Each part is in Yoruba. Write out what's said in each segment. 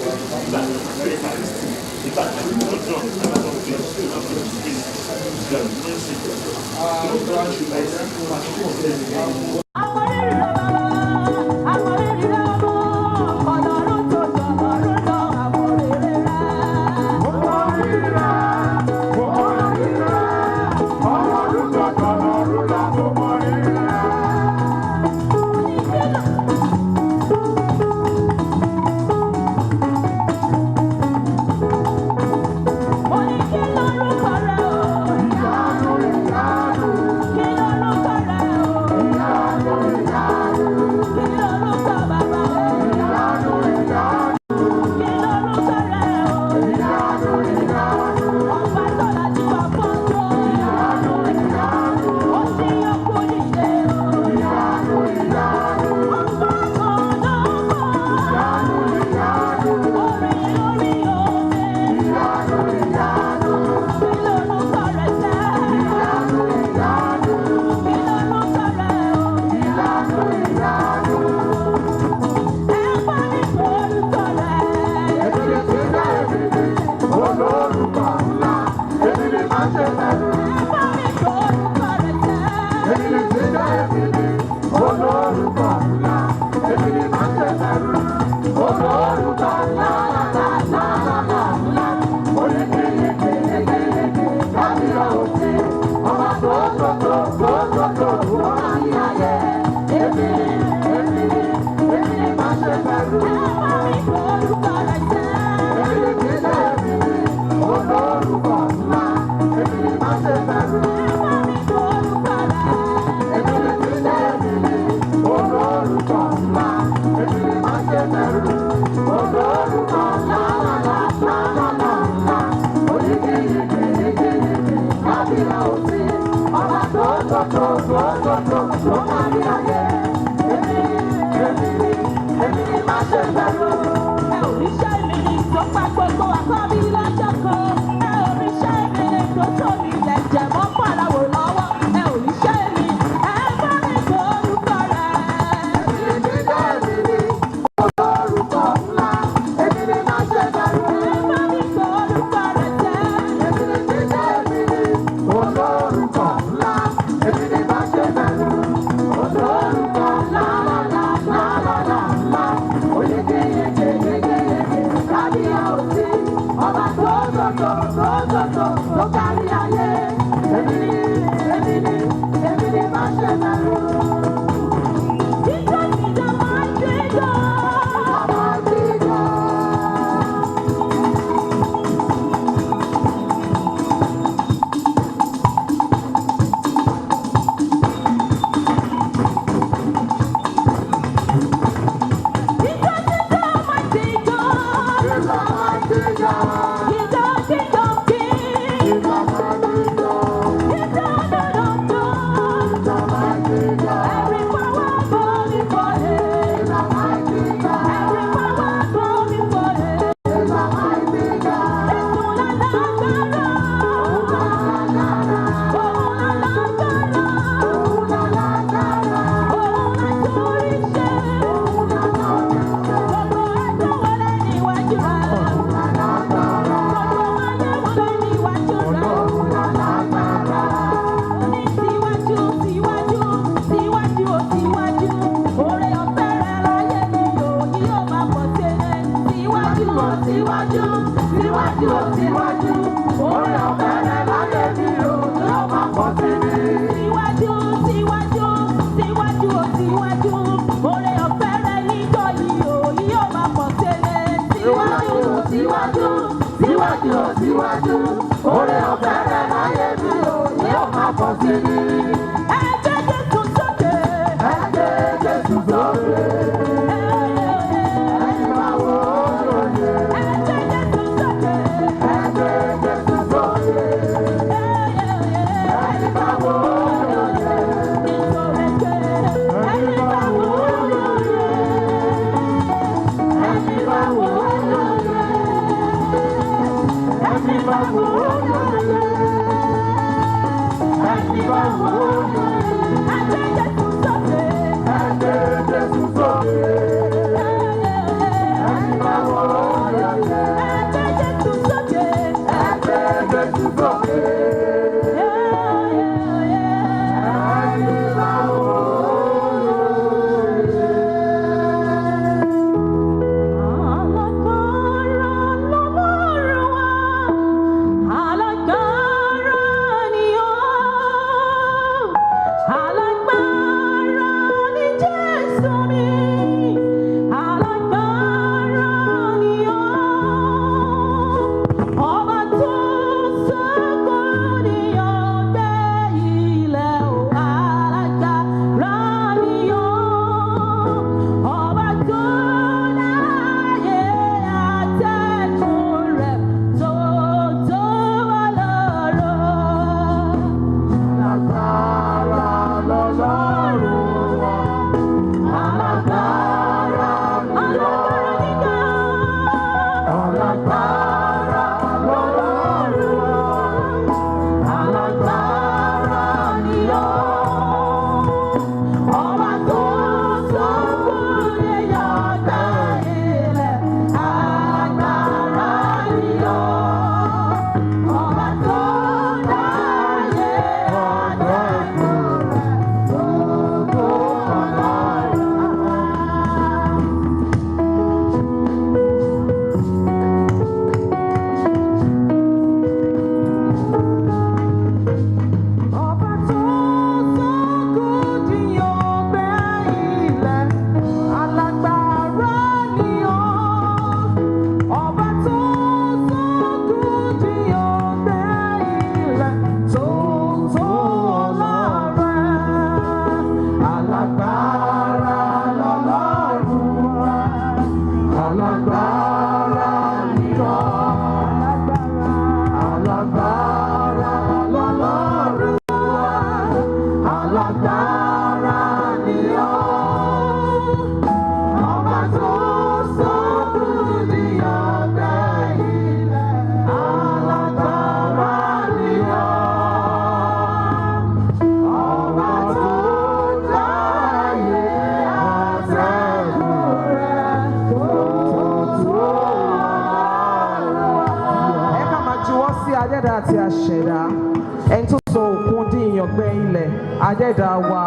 Everybody, Adẹ́dàá wa,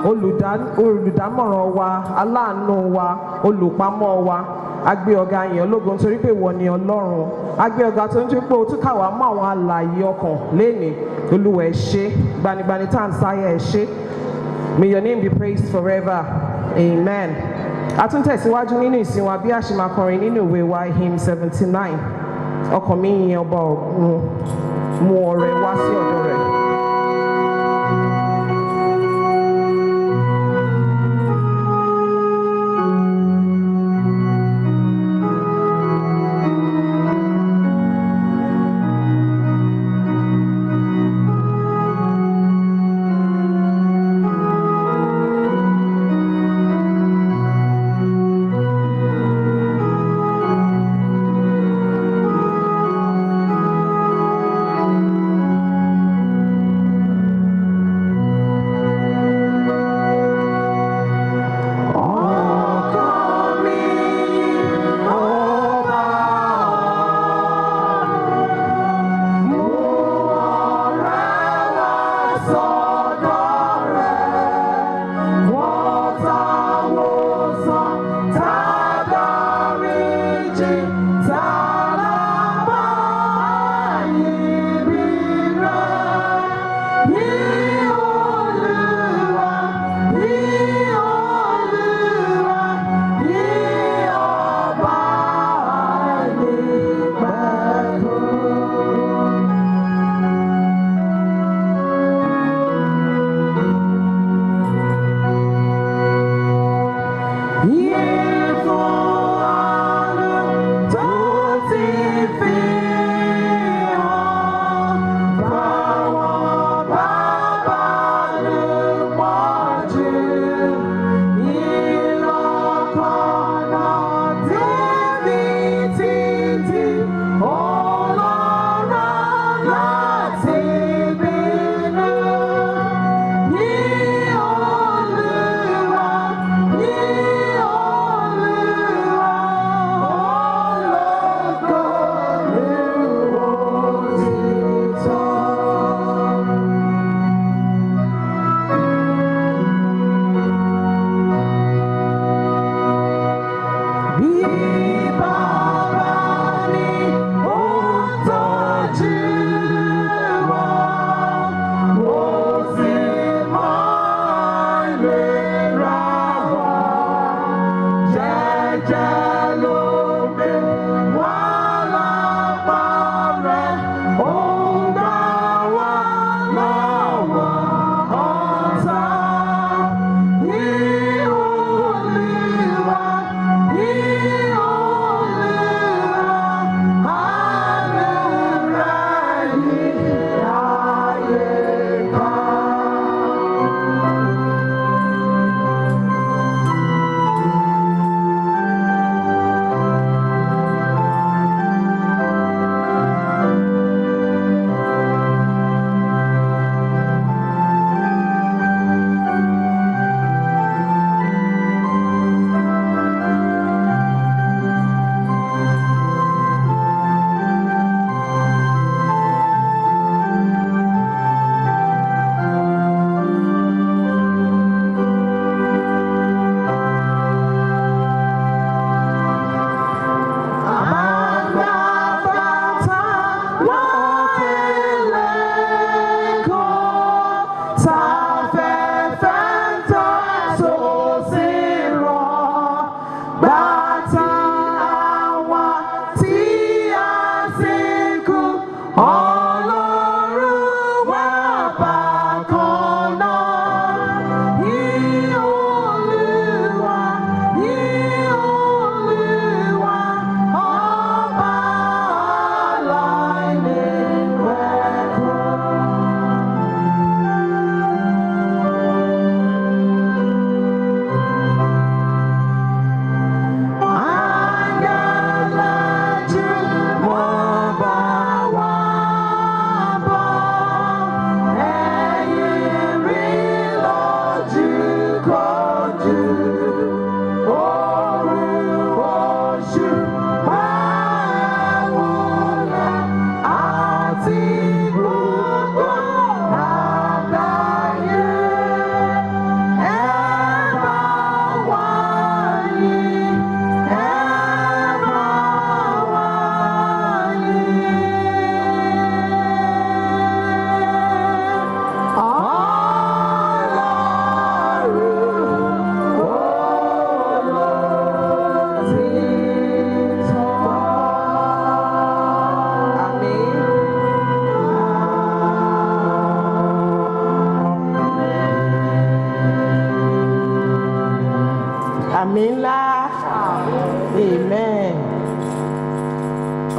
olùdámọ̀ràn wa, aláàánú wa, olùpamọ́ wa, a gbé ọ̀gá yìn ológo nítorí pé ìwọ ni Ọlọ́run. A gbé ọ̀gá tó ń tún pé o tún kà wá mọ́ àwọn alààyè ọkàn lénìí. Olúwa ẹ ṣé, gbanigbani tá à ń sáyà ẹ ṣé. May your name be praised forever. Amen. A tún tẹ̀síwájú nínú ìsìn wa bí a ṣe máa kọrin nínú ìwé wa hymn 79. Ọkàn mi yin ọba ọ̀run, mú ọrẹ wá sí ọ̀dọ̀ rẹ̀.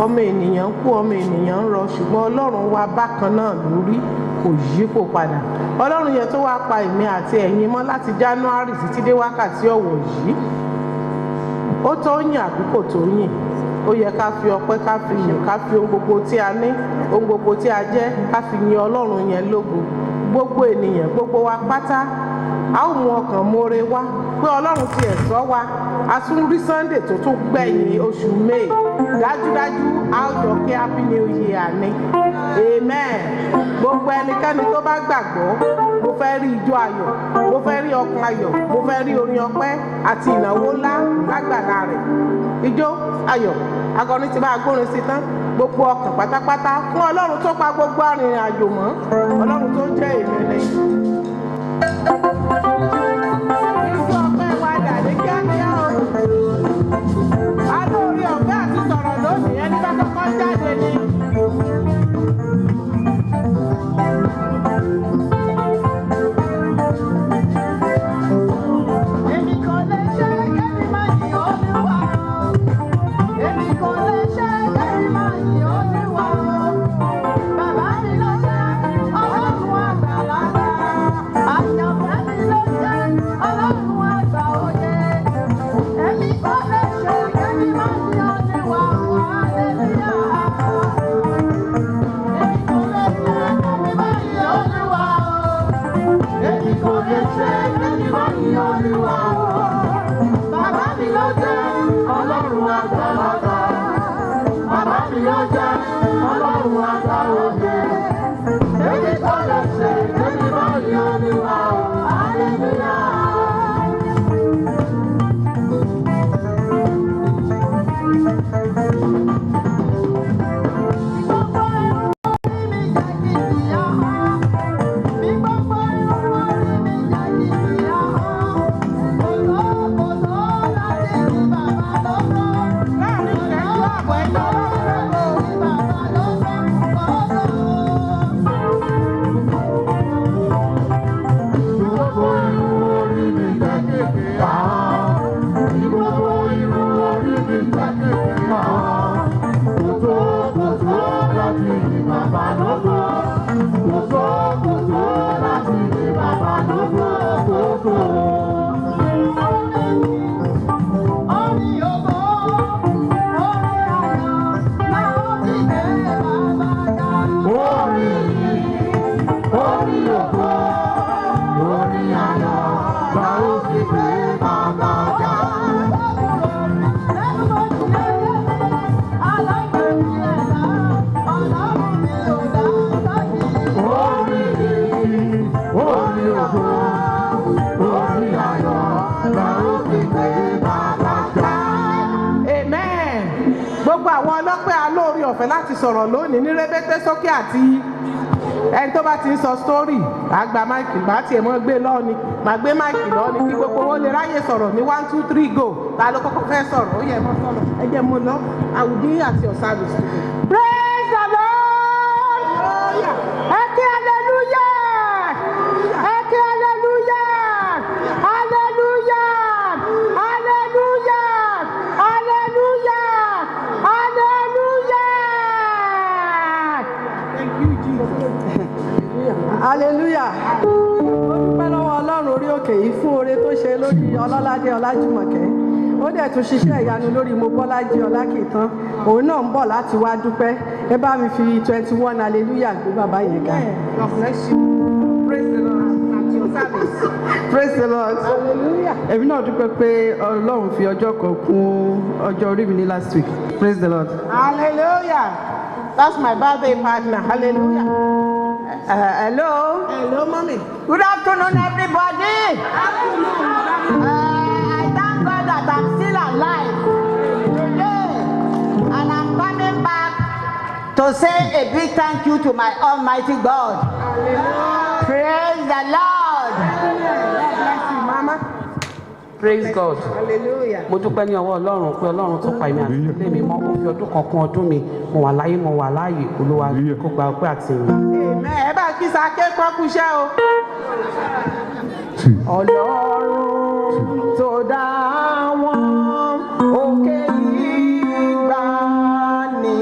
ọmọ ènìyàn ń kú, ọmọ ènìyàn ń rọ, ṣùgbọ́n ọlọ́run wa bákan náà lórí, kò yípo padà. Ọlọ́run yẹn tó wá pa èmi àti ẹ̀yin mọ́ láti January títí dé wákàtí ọ̀wọ̀ yìí, ó tó yìn àbí kò tó yìn? Ó yẹ ká fi ọpẹ́, ká fi yìn, ká fi ohun gbogbo tí a ní, ohun gbogbo tí a jẹ́, ká fi yin ọlọ́run yẹn lógo. Gbogbo ènìyàn, gbogbo wa pátá, a ó mú ọkàn mọ́re wá pé ọlọ́run ti ẹ̀ ṣọ́ wa. A tún rí Sunday tó tún gbẹ̀yìn oṣù May. Dájúdájú a ó jọ kí happy new year ni. Amen. Gbogbo ẹnikẹ́ni tó bá gbàgbọ́, mo fẹ́ rí ijó ayọ̀, mo fẹ́ rí ọkàn ayọ̀, mo fẹ́ rí orin ọpẹ́ àti ìnáwó ńlá lágbàlá rẹ̀. Ijó ayọ̀, akọrin ti máa gbórin sí tán, gbogbo ọkàn pátápátá fún ọlọ́run tó pa gbogbo arìnrìn àjò mọ́, ọlọ́run tó jẹ́ èmi ni. Ijó ọpẹ́ wa dà ní kíákíá o. A lórí ọ̀fẹ́ àti sọ̀rọ̀ lónìí, ẹni bá kọ́kọ́ jáde ni. Ọ̀fẹ́ láti sọ̀rọ̀ lónìí ní rébété sókè àti ẹni tó bá ti ń sọ sítórì àgbà máìkì bá tiẹ̀ mọ́ gbé lọ́ọ̀ni màá gbé máìkì lọ́ọ̀ni kí gbogbo owó lè ráyè sọ̀rọ̀ ní 1 2 3 go. Ta ló kọ́kọ́ fẹ́ sọ̀rọ̀? Ó yẹ mọ́ sọ̀rọ̀, ẹ jẹ́ mo lọ. I will be at your service. Praise the Lord. Ẹ kí hallelujah. Ẹ kí hallelujah. Hallelujah. Hallelujah. Hallelujah. Hallelujah. Mo dúpẹ́ lọ́wọ́ Ọlọ́run orí òkè yìí fún oore tó ṣe lórí Ọlọ́ládé Ọlájùmọ̀kẹ́. Ó dẹ̀ tún ṣiṣẹ́ ìyanu lórí Mobọ́lájí Ọlákìtàn. Òun náà ń bọ̀ láti wá dúpẹ́. Ẹ bá mi fi 21 hallelujah gbé bàbá yẹn ga. God bless you. Praise the Lord at your service. Praise the Lord. Hallelujah. Èmi náà dúpẹ́ pé Ọlọ́run fi ọjọ́ kan kún ọjọ́ orí mi ní last week. Praise the Lord. Hallelujah. That's my birthday partner. Hallelujah. Hello. Hello, mommy. Good afternoon, everybody. Afternoon. I thank God that I'm still alive today, and I'm coming back to say a big thank you to my Almighty God. Hallelujah. Praise the Lord. God bless you, mama. Praise God. Hallelujah. Mo dúpẹ́ ní ọwọ́ Ọlọ́run pé Ọlọ́run tó pa èmi àti ilé mi mọ́, ó fi ọdún kan kún ọdún mi, mo wà láyé, mo wà láàyè, Olúwa kó gba ọpẹ́ àti ìyìn. Amen. Ẹ bá kí Sake kọ́ kú iṣẹ́ o. Ọlọ́run tó dá wọn òkè yìí gbà ní.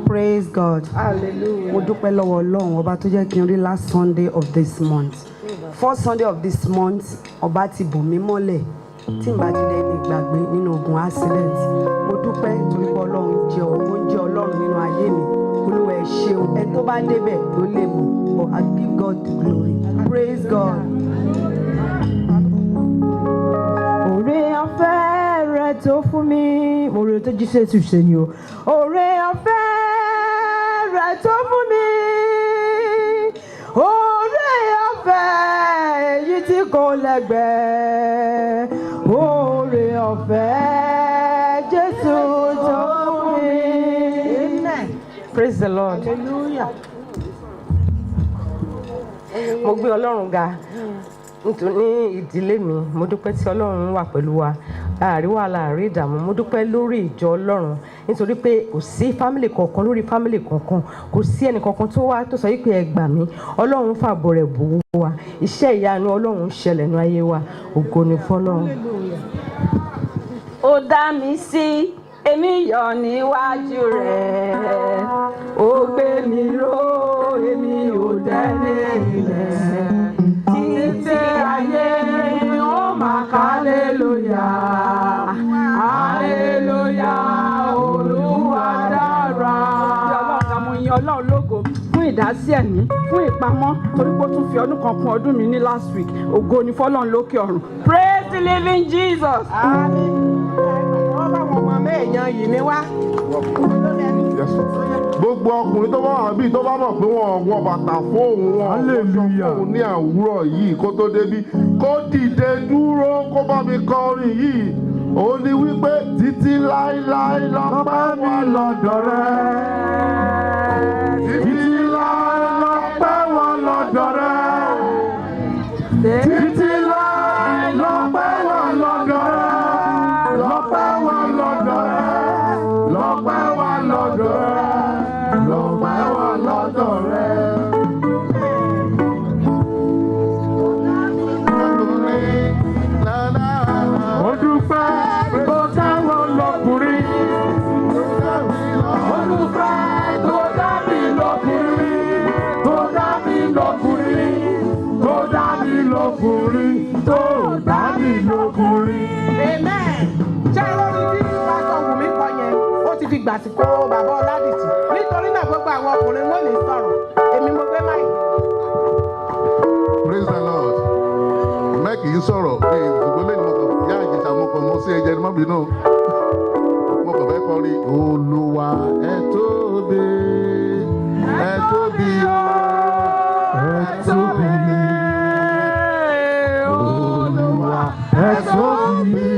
Praise God. Hallelujah. Mo dúpẹ́ lọ́wọ́ Ọlọ́run ọba tó jẹ́ kí n rí last Sunday of this month. First Sunday of this month, ọba ti bò mí mọ́lẹ̀ tí n bá ti lè ní ìgbàgbé nínú ogun accident. Mo dúpẹ́ torí pé Ọlọ́run jẹ́ Ọlọ́run nínú ayé mi. Olúwa ẹ ṣeun, ẹni tó bá débẹ̀ ló lè mọ̀. But I give God the glory. Praise God. Oore ọ̀fẹ́ rẹ̀ tó fún mi, mo rò tó jí Jésù ṣe ni o. Oore ọ̀fẹ́ rẹ̀ tó fún mi, oore ọ̀fẹ́ èyí tí kò lẹ́gbẹ̀ẹ́, oore ọ̀fẹ́ Jésù tó fún mi. Amen. Praise the Lord. Hallelujah. Mo gbé Ọlọ́run ga nítorí ìdílé mi. Mo dúpẹ́ tí Ọlọ́run wà pẹ̀lú wa. Àárí wàhálà àárí ìdààmú. Mo dúpẹ́ lórí ìjọ Ọlọ́run nítorí pé kò sí fámìlì kankan lórí fámìlì kankan, kò sí ẹnì kankan tó wá tó sọ wípé ẹ gbà mí. Ọlọ́run fàbọ̀ rẹ̀ bò wá. Iṣẹ́ ìyanu Ọlọ́run ṣẹlẹ̀ ní ayé wa. Ògo ni fọ́lọ́run. Ó dá mi sí, èmi yọ̀ níwájú rẹ̀. Ó gbé mi ró, èmi ò dẹ́lẹ̀ ilẹ̀. Títí ayé ó máa hallelujah, hallelujah, Olúwa dára. Mo yin Ọlọ́run lógo fún ìdásí ẹ̀mí, fún ìpamọ́, torí pé ó tún fi ọdún kan kún ọdún mi ní last week. Ògo ni fọ́lọ́run lókè ọ̀run. Praise the living Jesus. Wọ́n bá wọn ọmọ méèyàn yìí ní wá. Gbogbo ọkùnrin tó bá wà bíi tó bá mọ̀ pé wọ́n wọ bàtà fóun wọn fóun ní àwúrọ̀ yìí kó tó débí kó dìde dúró kó bá mi kọ orin yìí ó ní wípé títí láíláí lọ́pẹ́ wà lọ́dọ̀ rẹ̀ títí láí lọ́pẹ́ wà lọ́dọ̀ rẹ̀ títí láí lọ́pẹ́ wà lọ́dọ̀ rẹ̀ lọ́pẹ́ wà lọ́dọ̀ rẹ̀ lọ́pẹ́ wà lọ́dọ̀ rẹ̀ lọ́pẹ́ wà lọ́dọ̀ rẹ̀. Ó dúpẹ́ tó dáwọ́ lọ́kùnrin. Ó dúpẹ́ tó dá mi lọ́kùnrin. Tó dá mi lọ́kùnrin. Tó dá mi lọ́kùnrin. Tó dá mi lọ́kùnrin. Amen. Ṣé lórí tí pásítọ̀ Wùmí kọ yẹn, ó ti fi gbàsíkò bàbá Ọládìtì. Nítorí náà gbogbo àwọn ọkùnrin wọn lè sọ̀rọ̀. Èmi mo gbé máì. Praise the Lord. Mẹ́kì ń sọ̀rọ̀ pé ìdìbò lẹ́yìn mọ̀kàn yá ìjẹta mọ̀kàn mọ́ sí ẹ̀jẹ̀ ní mọ́bìnú. Mọ̀kàn fẹ́ kọ́ rí Olúwa ẹ tóbi ẹ tóbi o ẹ tóbi Olúwa ẹ tóbi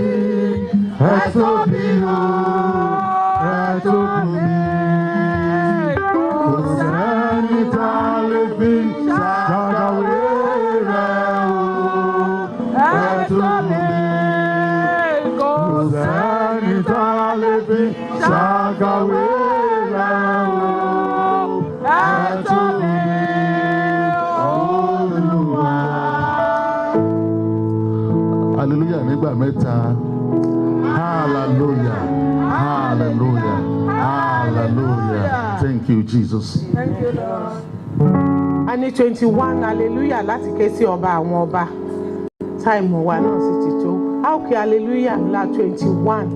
ẹ tóbi o ẹ tóbi. Kò sẹ́ni tá a lè fi ṣàkàwé rẹ̀ o. Ẹ tóbi. Kò sẹ́ni tá a lè fi ṣàkàwé rẹ̀ o. Ẹ tóbi Olúwa. Hallelujah nígbà mẹ́ta. Hallelujah. Hallelujah. Hallelujah. Thank you, Jesus. Thank you, Lord. A ní 21 hallelujah láti ké sí ọba àwọn ọba. Táìmù wa náà sì ti tó. A ó kí hallelujah ńlá 21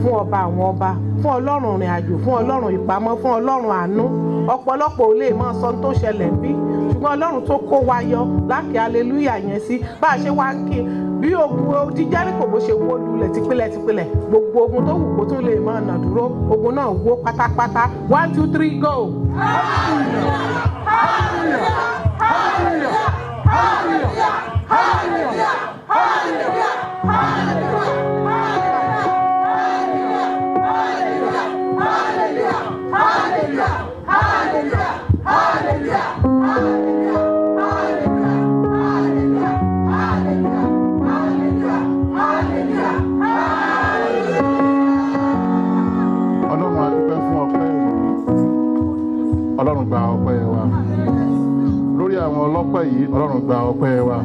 fún ọba àwọn ọba, fún ọlọ́run ìrìn àjò, fún ọlọ́run ìpamọ́, fún ọlọ́run àánú. Ọ̀pọ̀lọpọ̀ ò lè máa sọ tó ṣẹlẹ̀ bí. Ṣùgbọ́n ọlọ́run tó kó wa yọ láàkì hallelujah yẹn sí. Bá a ṣe wá ń kí bí ogun ti Jẹ́ríkò bó ṣe wó lulẹ̀ tipilẹ̀ gbogbo ogun tó wù kó tún lè máa nà dúró ogun náà wó pátápátá 1 2 3 go. Ọlọ́run gba ọpẹ́ wa lórí àwọn ọlọ́pẹ́ yìí. Ọlọ́run gba ọpẹ́ wa.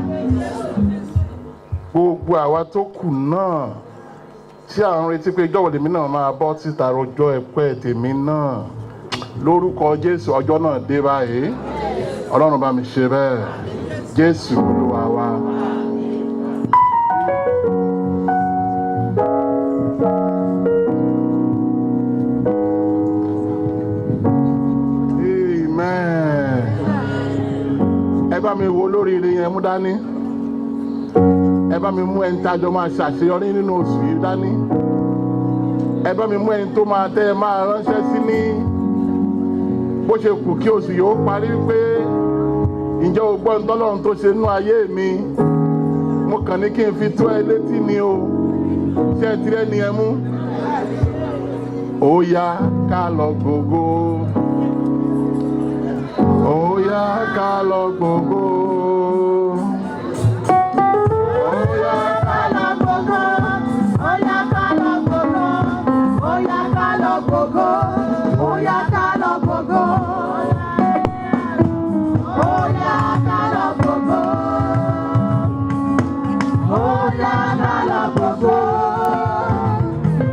Gbogbo àwa tó kù náà tí à ń retí pé ìjọ́wọ́ lèmi náà máa bọ́ síta rojọ́ ẹ̀pẹ́ tèmi náà lórúkọ Jésù ọjọ́ náà dé báyìí. Ọlọ́run bá mi ṣe bẹ́ẹ̀. Jésù Olúwa wa. Ẹ bá mi wo lóríire yẹn mú dání. Ẹ bá mi mú ẹni tí a jọ máa ṣàṣeyọrí nínú oṣù yìí dání. Ẹ bá mi mú ẹni tó máa tẹ́ ẹ máa ránṣẹ́ sí ní bó ṣe kù kí oṣù yìí ó parí pé ǹjẹ́ o gbọ́ ntọ́lọ́run tó ṣe nínú ayé mi. Mo kàn ní kí n fi tó ẹ létí ni o. Ṣé ẹ ti rẹ́ni ẹ mú? Ó yá ká lọ gbogbo. Ó yá ká lọ gbogbo. Ó yá ká lọ gbogbo. Ó yá ká lọ gbogbo. Ó yá ká lọ gbogbo. Ó yá ká lọ gbogbo. Ó yá ká lọ gbogbo. Ó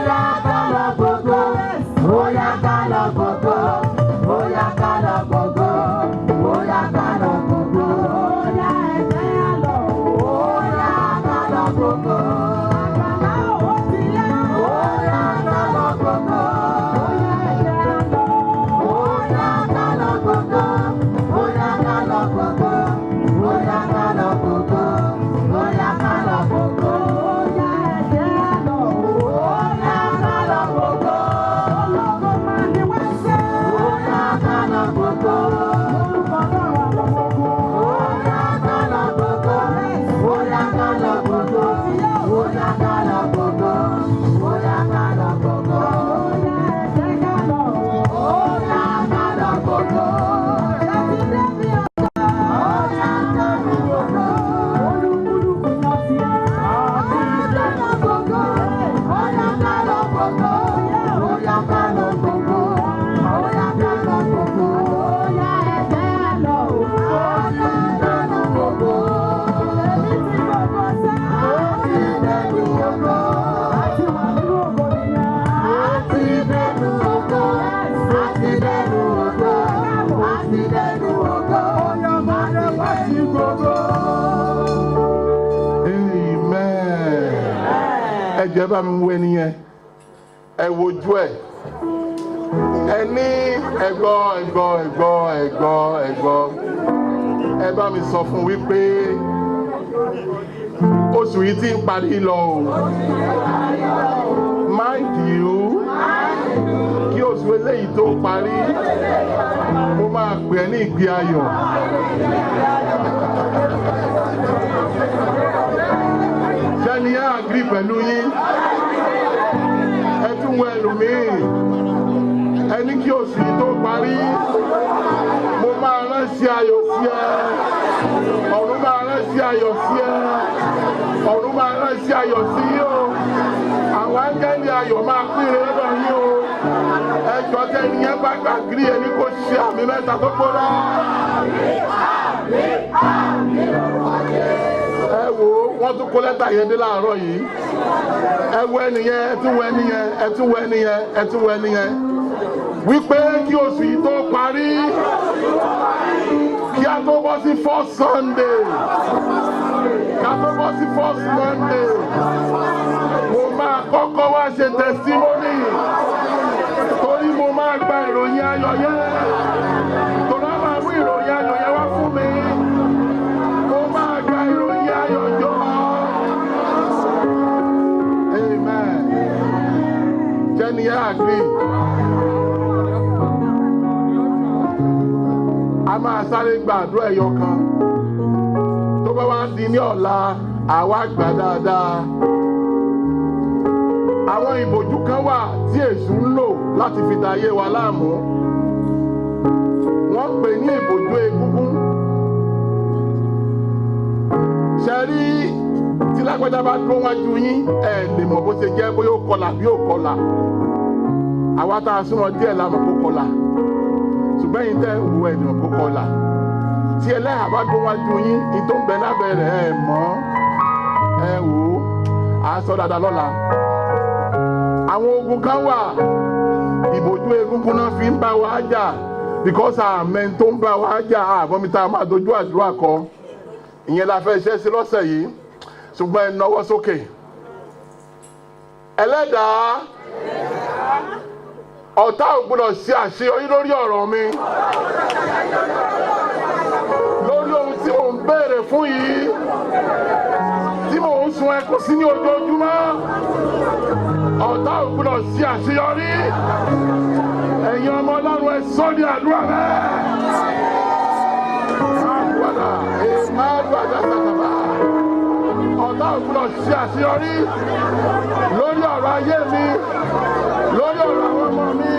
yá ká lọ gbogbo. Ó yá ká lọ gbogbo. Ó yá ká lọ gbogbo. Oya kala gogo, oya kala gogo, oya ẹ̀jẹ̀ àlọ́, oya kala gogo, àgbàlá owó ti yá, oya kala gogo, oya ẹ̀jẹ̀ àlọ́, oya kala gogo, oya kala gogo, oya kala gogo, oya kala gogo, oya ẹ̀jẹ̀ àlọ́, oya kala gogo, ológo máa ní wẹ́sẹ̀. Ẹ bá mi wo ẹni yẹn, ẹ wojú ẹ, ẹ ní ẹgbọ́, ẹ bá mi sọ fún wípé oṣù yìí ti ń parí lọ o. Mind you, kí oṣù eléyìí tó parí, mo máa pè ẹ́ ní ìgbé ayọ̀. Ṣẹ́ni á àgírí pẹ̀lú yín. Ẹ tún wọ ẹlòmíì. Ẹ ní kí oṣù yìí tó parí, mo máa ránṣẹ́ ayọ̀ sí ẹ. Ọ̀run máa ránṣẹ́ ayọ̀ sí ẹ. Ọ̀run máa ránṣẹ́ ayọ̀ sí yín o. Àwọn áńgẹ́lì ayọ̀ máa pín ire lọ́dọ̀ yín o. Ẹjọ́ tẹ́ ènìyàn bá gbàgírí ẹni kò ṣe àmì mẹ́ta tó gbóná. Ẹ wo wọ́n tún kó lẹ́tà yẹn dé láàárọ̀ yìí. Ẹ wo ẹnìyẹn, ẹ tún wo ẹnìyẹn, ẹ tún wo ẹnìyẹn, ẹ tún wo ẹnìyẹn. Wípé kí oṣù yìí tó parí, kí a tó bọ́ sí first Sunday, kí a tó bọ́ sí first Monday, mo máa kọ́kọ́ wá ṣe testimony, torí mo máa gba ìròyìn ayọ̀ yẹn, torí a máa mú ìròyìn ayọ̀ yẹn wá fún mi, mo máa gba ìròyìn ayọ̀ jọ. Amen. Jenny, I agree. A máa sáré gbàdúrà ẹyọ kan tó bá wá di ní ọ̀la àwa gbà dáadáa. Àwọn ìbòjú kan wà tí èṣù ń lò láti fi da ayé wa láàmú. Wọ́n pè ní ìbòjú egúngún. Ṣé rí tí lágbájá bá dúró wájú yín ẹ lè mọ̀ bó ṣe jẹ́ bóyá ó kọlà bí ó kọlà. Àwa tá a súnmọ́ díẹ̀ la mọ̀ kó kọlà. Ṣùgbọ́n yìí tẹ́ wo ẹ̀dùn kó kọlà. Tí ẹlẹ́hà bá dún wájú yín ìtò ń bẹ lábẹ́ rẹ̀ ẹ mọ̀ ẹ wò ó à sọ dáadáa lọ́la. Àwọn ogun kan wà ìbòjú egúngún náà fi ń bá wa jà because àmẹ́ tó ń bá wa jà àbọ̀mí tá a máa dojú àdúrà kọ. Ìyẹn la fẹ́ ṣe sí lọ́sẹ̀ yìí ṣùgbọ́n ẹ nawọ́ sókè. Ẹlẹ́dàá ọ̀tá ò gbọdọ̀ ṣe àṣeyọrí lórí ọ̀rọ̀ mi, lórí ohun tí mò ń béèrè fún yìí, tí mò ń sun ẹkún sí ní ojoojúmọ́. Ọ̀tá ò gbọdọ̀ ṣe àṣeyọrí. Ẹ̀yin ọmọ Ọlọ́run ẹ sọ ní àdúrà rẹ̀. Ọ̀tá ò gbọdọ̀ ṣe àṣeyọrí lórí ọ̀rọ̀ ayé mi, lórí ọ̀rọ̀ àwọn ọmọ mi,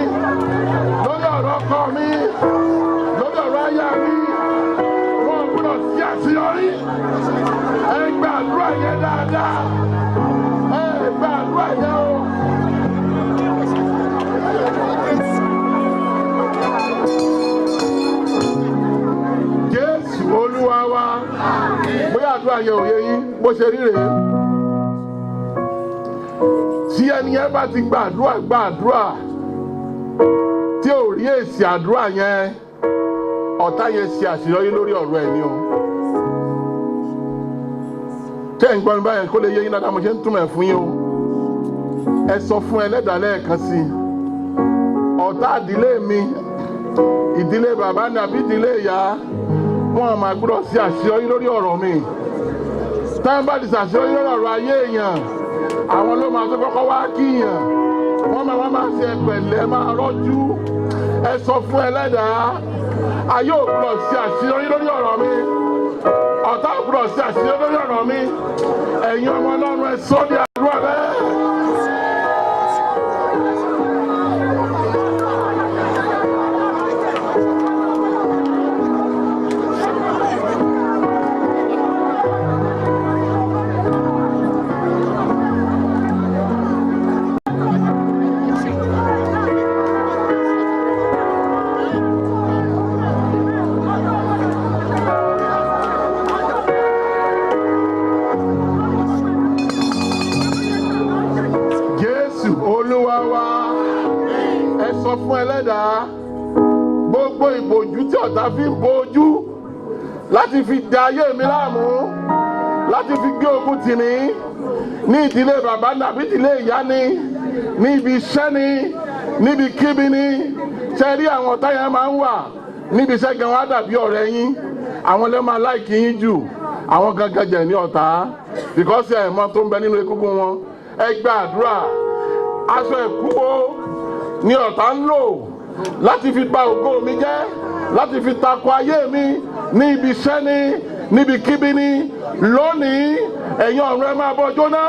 lórí ọ̀rọ̀ ọkọ mi, lórí ọ̀rọ̀ aya mi. Wọ́n gbọ́dọ̀ sí àṣeyọrí. Ẹ gba àdúrà yẹn dáadáa. Ẹ gba àdúrà yẹn o. Jésù Olúwa wa. Bóyá àdúrà yẹn ò yé yín bó ṣe rí rèé. Tí ẹni yẹn bá ti gbàdúrà tí ò rí èsì àdúrà yẹn, ọ̀tá yẹn ṣe àṣeyọrí lórí ọ̀rọ̀ ẹ̀ ni o. Tẹ́ ń gbọ́ mi báyẹn kó lè yé yín dáadáa mo ṣe ń túmọ̀ ẹ̀ fún yín o. Ẹ sọ fún Ẹlẹ́dàá lẹ́ẹ̀kan sí i. Ọ̀tá ìdílé mi, ìdílé bàbá ni àbí ìdílé ìyá, wọn máa gbọ́dọ̀ ṣe àṣeyọrí lórí ọ̀rọ̀ mi. Táwọn bá ti ṣàṣeyọrí lórí ọ̀rọ̀ ayé èèyàn, àwọn ló máa tó kọ́kọ́ wá kíyàn. Wọ́n máa ṣe pẹ̀lẹ́ máa rọ́jú. Ẹ sọ fún Ẹlẹ́dàá, ayé ò gbọ́dọ̀ ṣe àṣeyọrí lórí ọ̀rọ̀ mi. Ọ̀tá ò gbọ́dọ̀ ṣe àṣeyọrí lórí ọ̀rọ̀ mi. Ẹ̀yin ọmọ Ọlọ́run ẹ sọ ní àdúrà bẹ́ẹ̀. Sọ fún Ẹlẹ́dàá gbogbo ìbòjú tí ọ̀tá fi ń bojú láti fi da ayé mi láàmú, láti fi gbé ogun tì mí ní ìdílé bàbá ní àbí ìdílé ìyá ni, ní ibi iṣẹ́ ni, níbi kíbi ni. Ṣé rí àwọn ọ̀tá yẹn máa ń wà níbi iṣẹ́ gan wá dàbí ọ̀rẹ́ yín, àwọn lè máa láìkí yín jù, àwọn gangan jẹ̀ ní ọ̀tá because ẹ̀mọ́ tó ń bẹ nínú egungun wọn. Ẹ gba àdúrà. Aṣọ ẹ̀kúwó ni ọ̀tá ń lò láti fi bà ògo mi jẹ́, láti fi tako ayé mi ní ibi iṣẹ́ ni, níbi kíbi ni. Lónìí ẹ̀yin ọ̀run ẹ máa bọ́ jóná,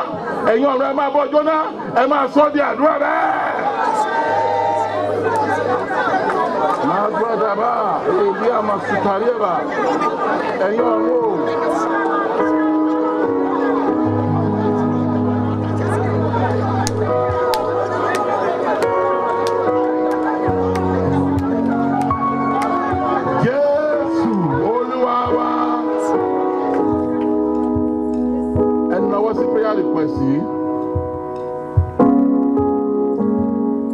ẹ̀yin ọ̀run ẹ máa bọ́ jóná, ẹ máa sọ di àdúrà bẹ́ẹ̀. Máa gbọ́dọ̀ bá èdè àmàsùtàrí ẹ̀bà ẹ̀yin ọ̀run o.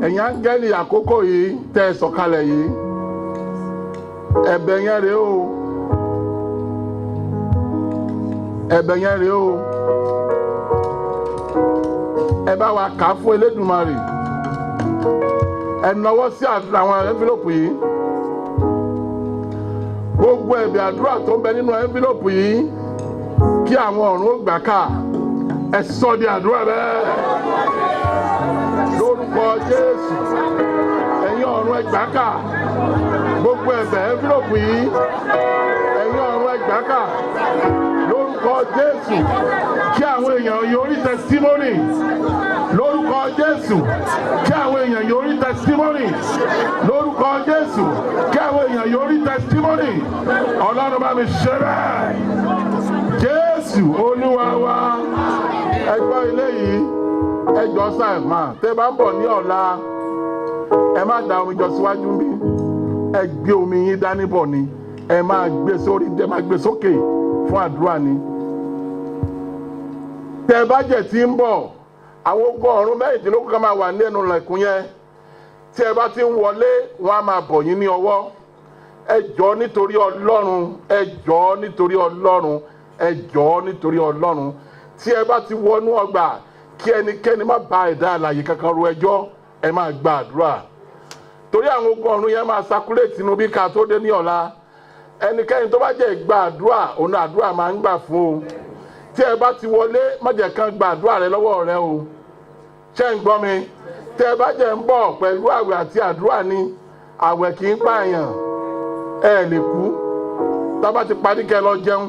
ẹ̀yin áńgẹ́lì àkókò yìí tẹ́ ẹ sọ̀kalẹ̀ yìí ẹ̀bẹ̀ yẹn rèé o ẹ̀bẹ̀ yẹn rèé o ẹ bá wa kà á fún Elédùmarè ẹ nawọ́ sí àwọn ẹ́ńfílọ́pù yìí gbogbo ẹ̀bẹ̀ àdúrà tó ń bẹ nínú ẹ́ńfílọ́pù yìí kí àwọn ọ̀run ó gbà ká ẹ sọ di àdúrà bẹ́ẹ̀ lórúkọ Jésù ẹ̀yin ọ̀run ẹ gbà ká gbogbo ẹ̀bẹ̀ ẹ́ńfílọ́pù yìí ẹ̀yin ọ̀run ẹ gbà ká lórúkọ Jésù kí àwọn èèyàn yóò rí testimony lórúkọ Jésù kí àwọn èèyàn yóò rí testimony lórúkọ Jésù kí àwọn èèyàn yóò rí testimony Ọlọ́run bá mi ṣe bẹ́ẹ̀ Jésù Olúwa wa ẹ gbọ́ ilé yìí ẹ jọ sáà máa tẹ́ bá ń bọ̀ ní ọ̀la ẹ má da omi jọ síwájú mi ẹ gbé omi yín dání bọ̀ ni ẹ máa gbé sórí ẹ máa gbé sókè fún àdúrà ni tẹ́ bá jẹ̀ tí ń bọ̀ àwọn ogun ọ̀run mẹ́rìndínlógún kan máa wà ní ẹnu ilẹ̀kùn yẹn tí ẹ bá ti ń wọlé wọn á máa bọ̀ yín ní ọwọ́ ẹ jọ̀ọ́ nítorí Ọlọ́run ẹ jọ̀ọ́ nítorí Ọlọ́run ẹ jọ̀ọ́ nítorí Ọlọ́run tí ẹ bá ti wọnú ọgbà kí ẹnikẹ́ni má bá ẹ̀dá alààyè kankan ro ẹjọ́ ẹ máa gba àdúrà torí àwọn ogun ọ̀run yẹn máa sakuléètì inú bí ká tó dé ní ọ̀la ẹnikẹ́ni tó bá jẹ́ gba àdúrà òun àdúrà máa ń gbà fún o tí ẹ bá ti wọlé má jẹ́ kán gba àdúrà rẹ lọ́wọ́ rẹ o ṣé ń gbọ́ mi tí ẹ bá jẹ́ ń bọ̀ pẹ̀lú àwẹ̀ àti àdúrà ni àwẹ̀ kì í pààyàn ẹ lè kú tá bá ti parí kẹ́ lọ jẹun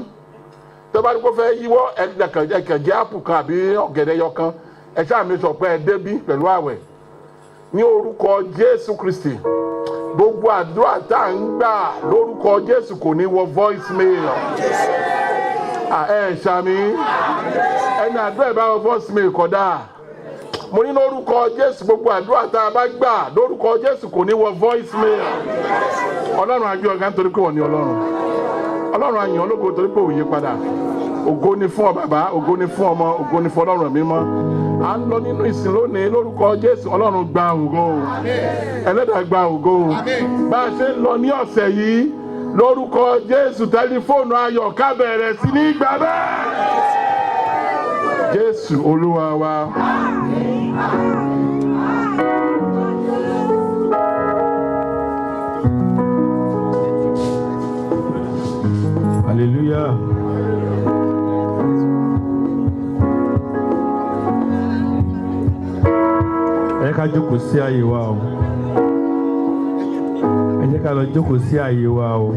tó bá ní kó fẹ́ yíwọ́ ẹ̀kẹ̀jẹ́ àpù kan àbí ọ̀gẹ̀dẹ̀ yọkan ẹ ṣáà mi sọ pé ẹ débí pẹ̀lú àwẹ̀ ní orúkọ Jésù Kristi gbogbo àdúrà tá à ń gbà lórúkọ Jésù kò ní wọ voice mail ẹ ṣàmì ẹni àdúrà ìbá wọ voice mail kódà mo ní lórúkọ Jésù gbogbo àdúrà tá a bá gbà lórúkọ Jésù kò ní wọ voice mail Ọlọ́run àjọ ọ̀gá nítorí pé wọ́n ní Ọlọ́run àyàn ológo torí pé òye padà ògo ni fún ọ bàbá ògo ni fún ọmọ ògo ni fún Ọlọ́run mímọ́ à ń lọ nínú ìsìn lónìí lórúkọ Jésù Ọlọ́run gba ògo Ẹlẹ́dàá gba ògo bá a ṣe ń lọ ní ọ̀sẹ̀ yìí lórúkọ Jésù tẹlifóònù ayọ̀ ká bẹ̀rẹ̀ sí ní gbà bẹ́ẹ̀ Jésù Olúwa wa. Hallelujah. Ẹ ká jókòó sí àyè wa o. Ẹ jẹ́ ká lọ jókòó sí àyè wa o.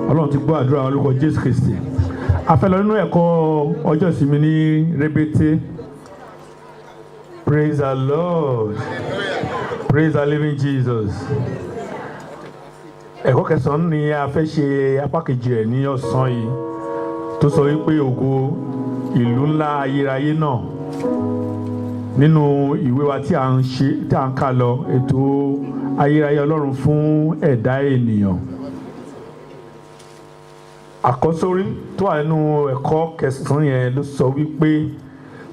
Ọlọ́run ti gbọ́ àdúrà wa lórúkọ Jésù Kristi. A fẹ́ lọ nínú ẹ̀kọ́ ọjọ́ ìsinmi ní rébété. Praise the Lord. Praise the living Jesus. Ẹ̀kọ́ kẹsàn-án ni a fẹ́ ṣe apá kejì rẹ̀ ní ọ̀sán yìí tó sọ wípé ògo ìlú ńlá ayérayé náà nínú ìwé wa tí a ń kà lọ ètò ayérayé Ọlọ́run fún ẹ̀dá ènìyàn. Àkọ́sórí tó wà nínú ẹ̀kọ́ kẹsàn-án yẹn ló sọ wípé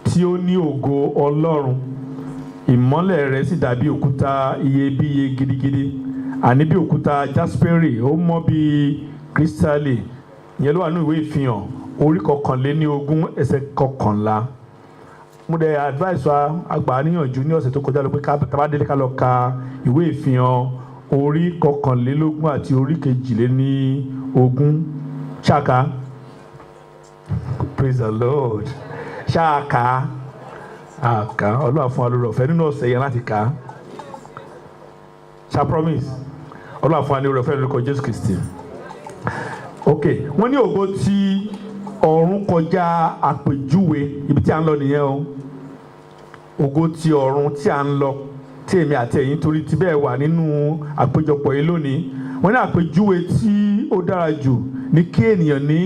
tí ó ní ògo Ọlọ́run ìmọ́lẹ̀ rẹ̀ sì dàbí òkúta iyebíye gidigidi àní bí òkúta jasperi ó mọ́ bí kírísítálì ìyẹn ló wà nínú ìwé ìfihàn orí 21 ẹsẹ̀ 11. mo dẹ̀ advice wa àgbà níyànjú ní ọ̀sẹ̀ tó kọjá lọ pé tá délé ká lọ ka ìwé ìfihàn orí 21 àti orí 22 ṣáàkà praise the Lord ṣáàkà àkà Ọlọ́run fún wa lórí ọ̀fẹ́ nínú ọ̀sẹ̀ yẹn láti kà á ṣá promise Ọlọ́run fún wa lórí ọ̀fẹ́ lórúkọ Jésù Kristi. ok wọ́n ní ògo tí ọ̀run kọjá àpèjúwe ibi tí a ń lọ nìyẹn o ògo tí ọ̀run tí a ń lọ tí èmi àti ẹ̀yin torí ti bẹ́ẹ̀ wà nínú àpéjọpọ̀ yìí lónìí wọ́n ní àpèjúwe tí ó dára jù ní kí ènìyàn ní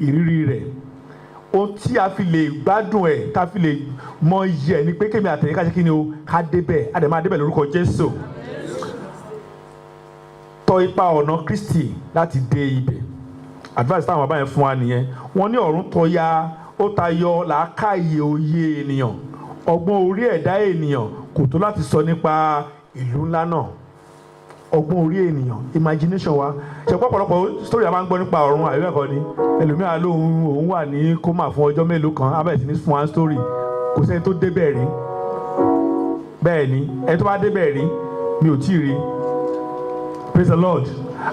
ìrírí rẹ̀ ohun tí a fi lè gbádùn ẹ̀ tá a fi lè mọ iyì ẹ̀ ni pé kémi àtẹ̀yìn ká ṣe kí ni o ká débẹ̀ á dẹ̀ máa débẹ̀ lórúkọ Jésù tọ ipa ọ̀nà Kristi láti dé ibẹ̀ advice táwọn bàbá yẹn fún wa nìyẹn wọ́n ní ọ̀run tọ́ ya ó tayọ làákàyè òye ènìyàn, ọgbọ́n orí ẹ̀dá ènìyàn kò tó láti sọ nípa ìlú ńlá náà. Ọgbọ́n orí ènìyàn, imagination wa. Ṣé pọ̀pọ̀lọpọ̀ story a máa ń gbọ́ nípa ọ̀run àìbẹ́ẹ̀kọ́ ni? Ẹlòmíràn lóhun òun wà ní kómà fún ọjọ́ mélòó kan, abẹ́ẹ̀ sì ní fún one story. Kò sẹ́ni tó débẹ̀ rí. Bẹ́ẹ̀ ni, ẹni tó bá débẹ̀ rí, mi ò tí ì rí. Praise the Lord.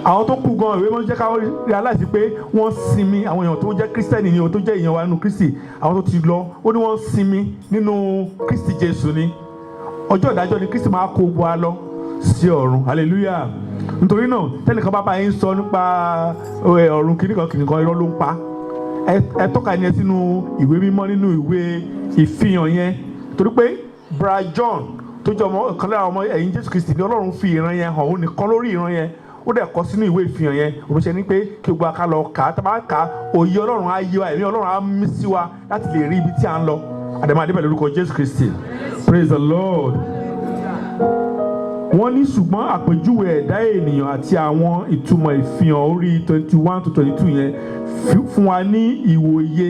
Àwọn tó kú gan ìwé mọ́ jẹ́ ká realize pé wọ́n sinmi, àwọn èèyàn tó jẹ́ Kírísítẹ́nì ni o tó jẹ́ èèyàn wa nínú Kristi, àwọn tó ti lọ, ó ní wọ́n sinmi nínú Kristi Jésù ni. Ọjọ́ ìdájọ́ ni Kristi máa kó wa lọ sí ọ̀run. Hallelujah. Nítorí náà tẹ́nìkan bá bá yín sọ nípa ọ̀run kìnnìkan irọ́ ló ń pa. Ẹ tọ́ka ẹni ẹ sínú ìwé mímọ́ nínú ìwé ìfihàn yẹn. Torí pé Bra John tó jẹ́ ọmọ kan lára ọmọ ẹ̀yìn Jésù Kristi ni Ọlọ́run fi ìran yẹn hàn, òun nìkan lórí ìran yẹn. Ó dẹ̀ kọ sínú ìwé ìfihàn yẹn. Òun ṣe ní pé kí gbogbo aká lọ kà á, tá a bá kà á, òye Ọlọ́run á yé wa, ẹ̀mí Ọlọ́run á mí sí wa láti lè rí ibi tí à ń lọ. Àdèmọ̀ àdébẹ̀ lórúkọ Jésù Kristi. Praise the Lord. Wọ́n ní ṣùgbọ́n àpèjúwe ẹ̀dá ènìyàn àti àwọn ìtumọ̀ ìfihàn orí 21 to 22 yẹn fún wa ní ìwòye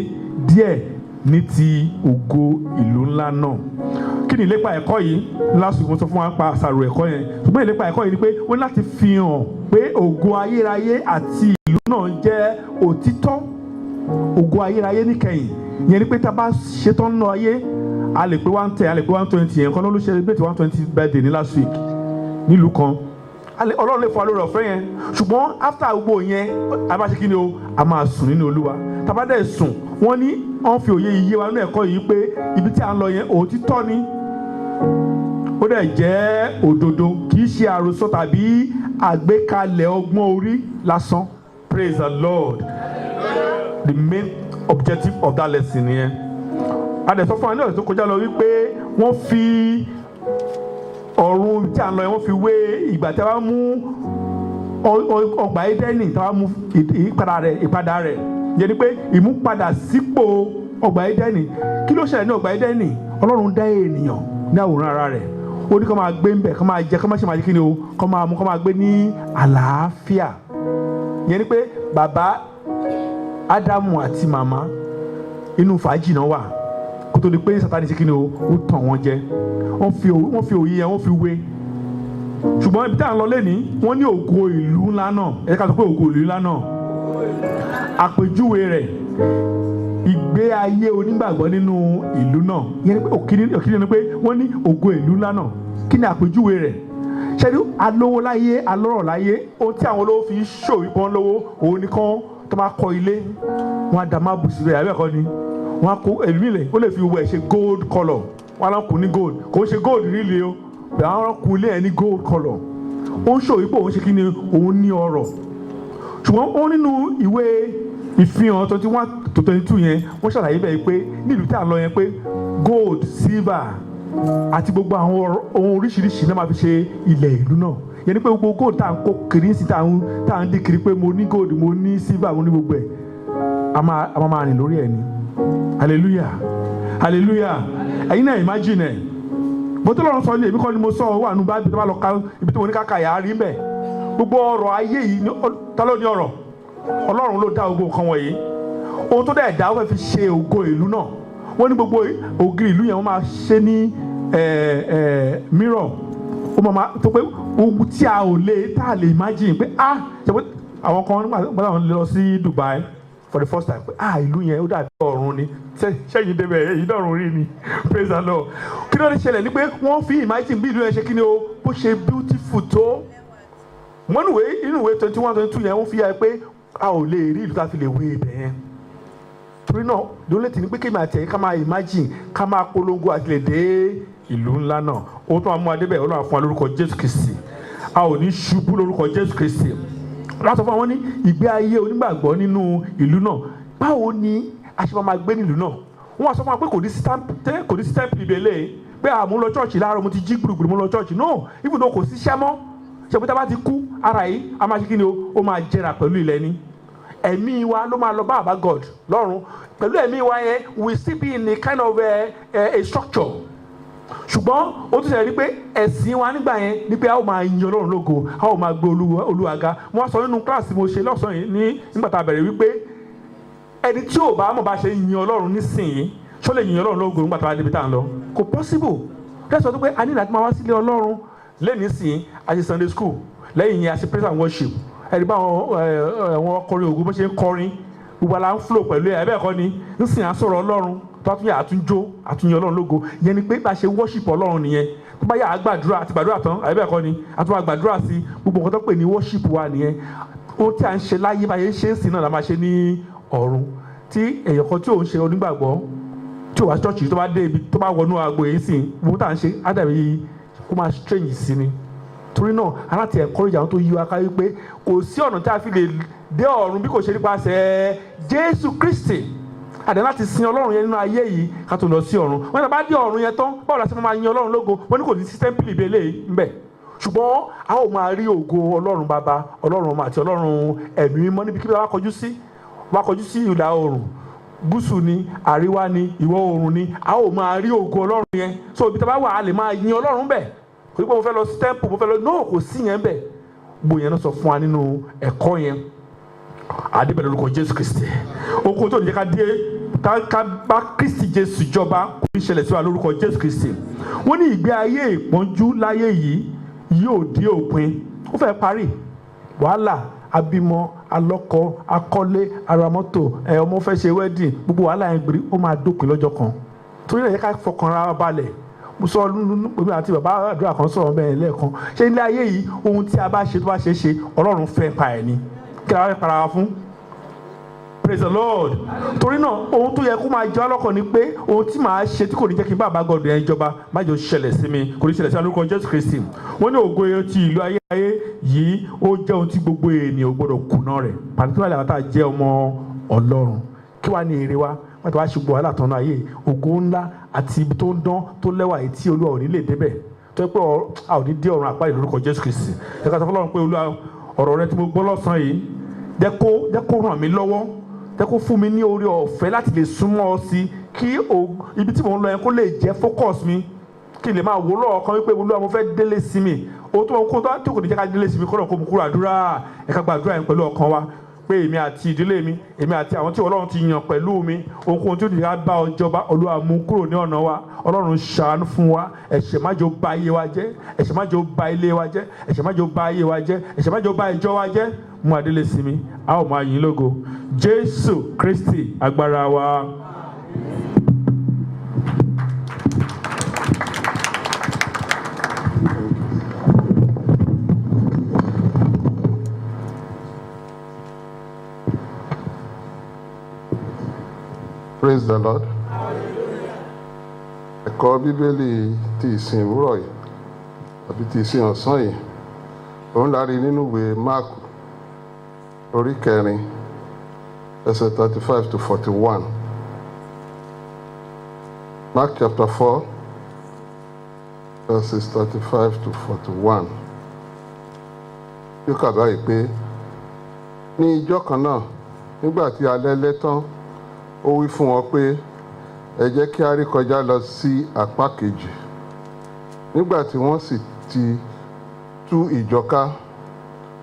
díẹ̀ ní ti ògo ìlú ńlá náà. Kí ni ìlépa ẹ̀kọ́ yìí? Lásìkò mo sọ fún wa pa àṣàrò ẹ̀kọ́ yẹn. Ṣùgbọ́n ìlépa ẹ̀kọ́ yìí ni pé wọ́n láti fi hàn pé ògo ayérayé àti ìlú náà jẹ́ òtítọ́. Ògo ayérayé níkẹyìn. Ìyẹn ni pé tá a bá ṣetán nínú ayé, a lè pé 110, a lè pé 120 yẹn. Kan ló ṣe bẹ́ẹ̀ tí 120 birthday ní last week nílùú kan. Ọlọ́run lè fún wa lórí ọ̀fẹ́ yẹn. Ṣùgbọ́n after gbogbo yẹn, a máa ṣe kí ni o? A máa sùn nínú Olúwa. Tá a bá dẹ̀ sùn, wọ́n ní wọ́n fi òye iye wa nínú ẹ̀kọ́ yìí pé ibi tí à ń lọ yẹn òtítọ́ ni. Ó dẹ̀ jẹ́ òdodo, kì í ṣe àròsọ tàbí àgbékalẹ̀ ọgbọ́n orí lásán. Praise the Lord. The main objective of that lesson yẹn. A dẹ̀ sọ fún wa ní ọ̀sẹ̀ tó kọjá lọ wípé wọ́n fi ọ̀run tí à ń lọ yẹn wọ́n fi wé ìgbà tí a bá mú ọgbà Édẹ́nì tí a bá mú ìpadà rẹ̀. Yẹn ni pé ìmúpadà sípò ọgbà Édẹ́nì. Kí ló ṣẹlẹ̀ ní ọgbà Édẹ́nì? Ọlọ́run dá ènìyàn ní àwòrán ara rẹ̀. Ó ní kó máa gbé ń bẹ̀, kó máa jẹ, kó máa ṣe máa jẹ kí ni o? Kó máa mú, kó máa gbé ní àlàáfíà. Yẹn ni pé bàbá Ádámù àti màmá inú fàájì náà wà. Kó tó di pé Sátánì ṣe kí ni o? Ó tàn wọ́n jẹ. Wọ́n fi òye yẹn wọ́n fi wé. Ṣùgbọ́n ibi tí à ń lọ lénìí, wọ́n ní ògo ìlú ńlá náà. Ẹ ká sọ pé ògo ìlú ńlá náà. Àpèjúwe rẹ̀, ìgbé ayé onígbàgbọ́ nínú ìlú náà. Yẹn ni pé òkìní ni pé wọ́n ní ògo ìlú ńlá náà. Kí ni àpèjúwe rẹ̀? Ṣẹ́ni alówó láyé, alọ́rọ̀ láyé, ohun tí àwọn olówó fi ń ṣòwò ìbọn lówó, òun ni kán tó máa kọ́ ilé. Wọ́n á da máàbù síbẹ̀, àbẹ́ẹ̀kọ́ ni. Wọ́n á kó ẹ̀lúmílẹ̀, ó lè fi wẹ̀ ṣe gold colour. Wọ́n á kú ní gold. Kò ń ṣe gold nílé o. Bẹ̀rẹ̀ àwọn kú ilé ẹ̀ ní gold colour. Ó ń ṣòwò ipò òun ṣe kí ni òun ní ọrọ̀. Ṣùgbọ́n ó nínú ìwé ìfihàn 21 to 22 yẹn, wọ́n ṣàlàyé bẹ́ẹ̀ pé nílùú tí à ń lọ yẹn pé gold, silver àti gbogbo àwọn ohun oríṣiríṣi náà máa fi ṣe ilẹ̀ ìlú náà. Yẹn ni pé gbogbo gold tá à ń kó kiri sí tá à ń dí kiri pé mo ní gold, mo ní silver, mo ní gbogbo ẹ̀. A máa rìn lórí ẹ̀ ni. Hallelujah. Hallelujah. Ẹ̀yin náà imagine ẹ̀. Bó tó lọ́run sọ ní èmi kọ́ ni mo sọ wà nù bá ibi tó bá lọ ká ibi tó mo ní káka yà á rí mbẹ̀. Gbogbo ọrọ̀ ayé yìí ta ló ní ọrọ̀? Ọlọ́run ló dá gbogbo nǹkan wọ̀nyí. Ohun tó dẹ̀ dá ó fẹ́ fi ṣe ògo ìlú náà. Wọ́n ní gbogbo ògiri ìlú yẹn wọ́n máa ṣe ní mirror. Ó máa tó pé ohun tí a ò lè tá a lè imagine pé ṣe pé àwọn kan nígbà wọn lọ sí Dubai for the first time pé ìlú yẹn ó dàbí ọ̀run ni ṣẹ́yìn débẹ̀ èyí dọ̀run rí ni praise the Lord. Kí ló dé ṣẹlẹ̀ ni pé wọ́n fi imagine bí ìlú yẹn ṣe kí ni o bó ṣe beautiful tó. Wọ́n inú ìwé 21 22 yẹn wọ́n fi yà pé a ò lè rí ìlú tá a fi lè wé ibẹ̀ yẹn. Torí náà lónìí tí ní pé kéèmì àti ẹ̀yìn ká máa imagine ká máa polongo àti lè dé ìlú ńlá náà. Ohun tó máa mú adébẹ̀ Ọlọ́run fún wa lórúkọ Jésù Kristi. A ò ní ṣubú lórúkọ Jésù Kristi. Láti fún àwọn ní ìgbé ayé onígbàgbọ́ nínú ìlú náà. Báwo ni a ṣe máa gbé nílùú náà? Wọ́n wá sọ fún wa pé kò ní stamp ìbẹ̀lẹ̀ pé mo lọ church láàárọ̀ mo ti jí gbùrùgbùrù mo lọ church. No, even though kò sí iṣẹ́ mọ́. Ṣèpé tá a bá ti kú ara yìí a máa ṣe kí ni o? Ó máa jẹrà pẹ̀lú ilẹ̀ ni. Ẹ̀mí wa ló máa lọ bá àbá God lọ́run. Pẹ̀lú ẹ̀mí wa yẹn we still be in a kind of a structure. Ṣùgbọ́n ó tún ṣe rí pé ẹ̀sìn wa nígbà yẹn ni pé a ó máa yin Ọlọ́run lógo, a ó máa gbé Olúwa ga. Wọ́n sọ nínú kíláàsì mo ṣe lọ́sàn-án yìí nígbà tá a bẹ̀rẹ̀ wípé ẹni tí ò bá mọ̀ bá ṣe yin Ọlọ́run nísìnyí ṣó lè yin Ọlọ́run lógo nígbà tó wá débi tá à ń lọ kò possible. Lẹ́sọ̀ tó pé a ní láti máa wá sílé Ọlọ́run lẹ́ni sìn àti Sunday school lẹ́yìn yẹn àti praise and worship ẹ̀rí bá àwọn ọkọrin ògùn bó ṣe ń kọrin gbogbo àlà ń flow pẹ̀lú ẹ̀ bẹ́ẹ̀ kọ́ ni nísìnyí à ń sọ̀rọ̀ Ọlọ́run tó bá tún yà àtúnjó àtúnyìn Ọlọ́run lógo yẹn ni pé bá ṣe worship Ọlọ́run nìyẹn tó bá yà á gbàdúrà àti gbàdúrà tán àbí bẹ́ẹ̀ kọ́ ni àtúwà gbàdúrà sí gbogbo nǹkan tó pè ní worship wa nìyẹn ohun tí à ń ṣe láyé báyé ṣe ń sìn náà la máa ṣe ní ọ̀run tí èèyàn kan tí ò ń ṣe onígbàgbọ́ tí ò wá ṣọ́ọ̀ṣì tó bá dé ibi tó bá wọnú agbo èyí sìn gbogbo tá à ń ṣe á dàbí kó máa strange sí ni torí náà aláti encourage àwọn tó yí wa ká wípé kò sí ọ̀nà tí a fi lè dé ọ̀run bí kò ṣe nípasẹ̀ Jésù Kristi àdé láti sin Ọlọ́run yẹn nínú ayé yìí ká tó lọ sí ọ̀run wọ́n ní bá dé ọ̀run yẹn tán báwo la ṣe máa yin Ọlọ́run lógo wọ́n ní kò ní sí tẹ́ḿpìlì ìbí eléyìí ńbẹ̀ ṣùgbọ́n a ó máa rí ògo Ọlọ́run bàbá Ọlọ́run ọmọ àti Ọlọ́run ẹ̀mí mímọ́ níbi kí wọ́n bá kọjú sí ìlà oòrùn gúúsù ni àríwá ni ìwọ̀ oòrùn ni a ó máa rí ògo Ọlọ́run yẹn so ibi tí a bá wà a lè máa yin Ọlọ́run bẹ̀ kò ní pé mo fẹ́ lọ sí tẹ́ḿpù mo fẹ́ lọ no kò sí yẹn bẹ̀ gbogbo yẹn náà sọ fún wa nínú ẹ̀kọ́ yẹn àdébẹ̀rẹ̀ lórúkọ Jésù Kristi okun tó ní jẹ́ ká dé ká bá Kristi Jésù jọba kò ní ṣẹlẹ̀ sí wa lórúkọ Jésù Kristi wọ́n ní ìgbé ayé ìpọ́njú láyé yìí yóò dé òpin ó fẹ́ parí wàhálà abímọ alọ́kọ akọ́lé aramọ́tò ọmọ fẹ́ ṣe wedding gbogbo wàhálà yẹn gbèrè ó máa dópin lọ́jọ́ kan torí náà yẹ ká fọkàn ra balẹ̀ mo sọ pé àti bàbá àdúrà kan sọ̀rọ̀ bẹ́ẹ̀ lẹ́ẹ̀kan ṣé ilé ayé yìí ohun tí a bá ṣe tó bá ṣe é ṣe Ọlọ́run fẹ́ pa ẹ̀ ni kí la fẹ́ para wa fún praise the Lord torí náà ohun tó yẹ kó máa jẹ́ ọlọ́kàn ni pé ohun tí màá ṣe tí kò ní jẹ́ kí bàbá gọ̀dọ̀ yẹn jọba má jẹ́ ó ṣẹlẹ̀ sí mi kò ní ṣẹlẹ̀ sí alórúkọ Jésù Kristi wọ́n ní ògo ti ìlú ayé yìí ó jẹ́ ohun tí gbogbo ènìyàn gbọ́dọ̀ kùnà rẹ̀ pàtàkì àwọn tá a jẹ́ ọmọ Ọlọ́run kí wàá ní èrè wa wọ́n ti wá ṣe gbọ́ wàhálà tán náà ayé ògo ńlá àti ibi tó ń dán tó lẹ́wà èyí tí Olúwa ò ní lè débẹ̀ tó yẹ pé a ò ní dé ọ̀run àpárí lórúkọ Jésù Kristi ẹ ká sọ fọlọ́run pé Olúwa ọ̀rọ̀ rẹ tí mo gbọ́ lọ́sàn-án yìí jẹ́ kó ràn mí lọ́wọ́ jẹ́ kó fún mi ní oore ọ̀fẹ́ láti lè súnmọ́ ọ sí kí ibi tí mò ń lọ yẹn kó lè jẹ́ focus mi kí n lè máa wò lọ́ọ̀kan wípé Olúwa mo fẹ́ délé sí mi ohun tó kò ní jẹ́ ká délé sí mi kọ́nà kó mu kúrò àdúrà ẹ ká gba àdúrà yẹn pẹ̀lú ọkàn wa pé èmi àti ìdílé mi èmi àti àwọn tí Ọlọ́run ti yàn pẹ̀lú mi ohunkóhun tí ó nìyá bá ọjọba Olúwa mú kúrò ní ọ̀nà wa Ọlọ́run ṣàánú fún wa ẹ̀ṣẹ̀ má jẹ́ ó ba ayé wa jẹ́ ẹ̀ṣẹ̀ má jẹ́ ó ba ilé wa jẹ́ ẹ̀ṣẹ̀ má jẹ́ ó ba ayé wa jẹ́ ẹ̀ṣẹ̀ má jẹ́ ó ba ìjọ wa jẹ́ mú adélé sí mi a ó máa yìn lógo Jésù Kristi agbára wa. Praise the Lord. Ẹ̀kọ́ Bíbélì ti ìsìn òwúrọ̀ yìí àbí ti ìsìn ọ̀sán yìí òun la rí nínú ìwé Máàkù orí 4 ẹsẹ̀ 35 to 41. Mark chapter 4 verses 35 to 41. Yóò kà báyìí pé ní ijọ́ kan náà nígbà tí alẹ́ lẹ́ tán ó wí fún wọn pé ẹ jẹ́ kí a rí kọjá lọ sí apá kejì nígbà tí wọ́n sì ti tú ìjọ ká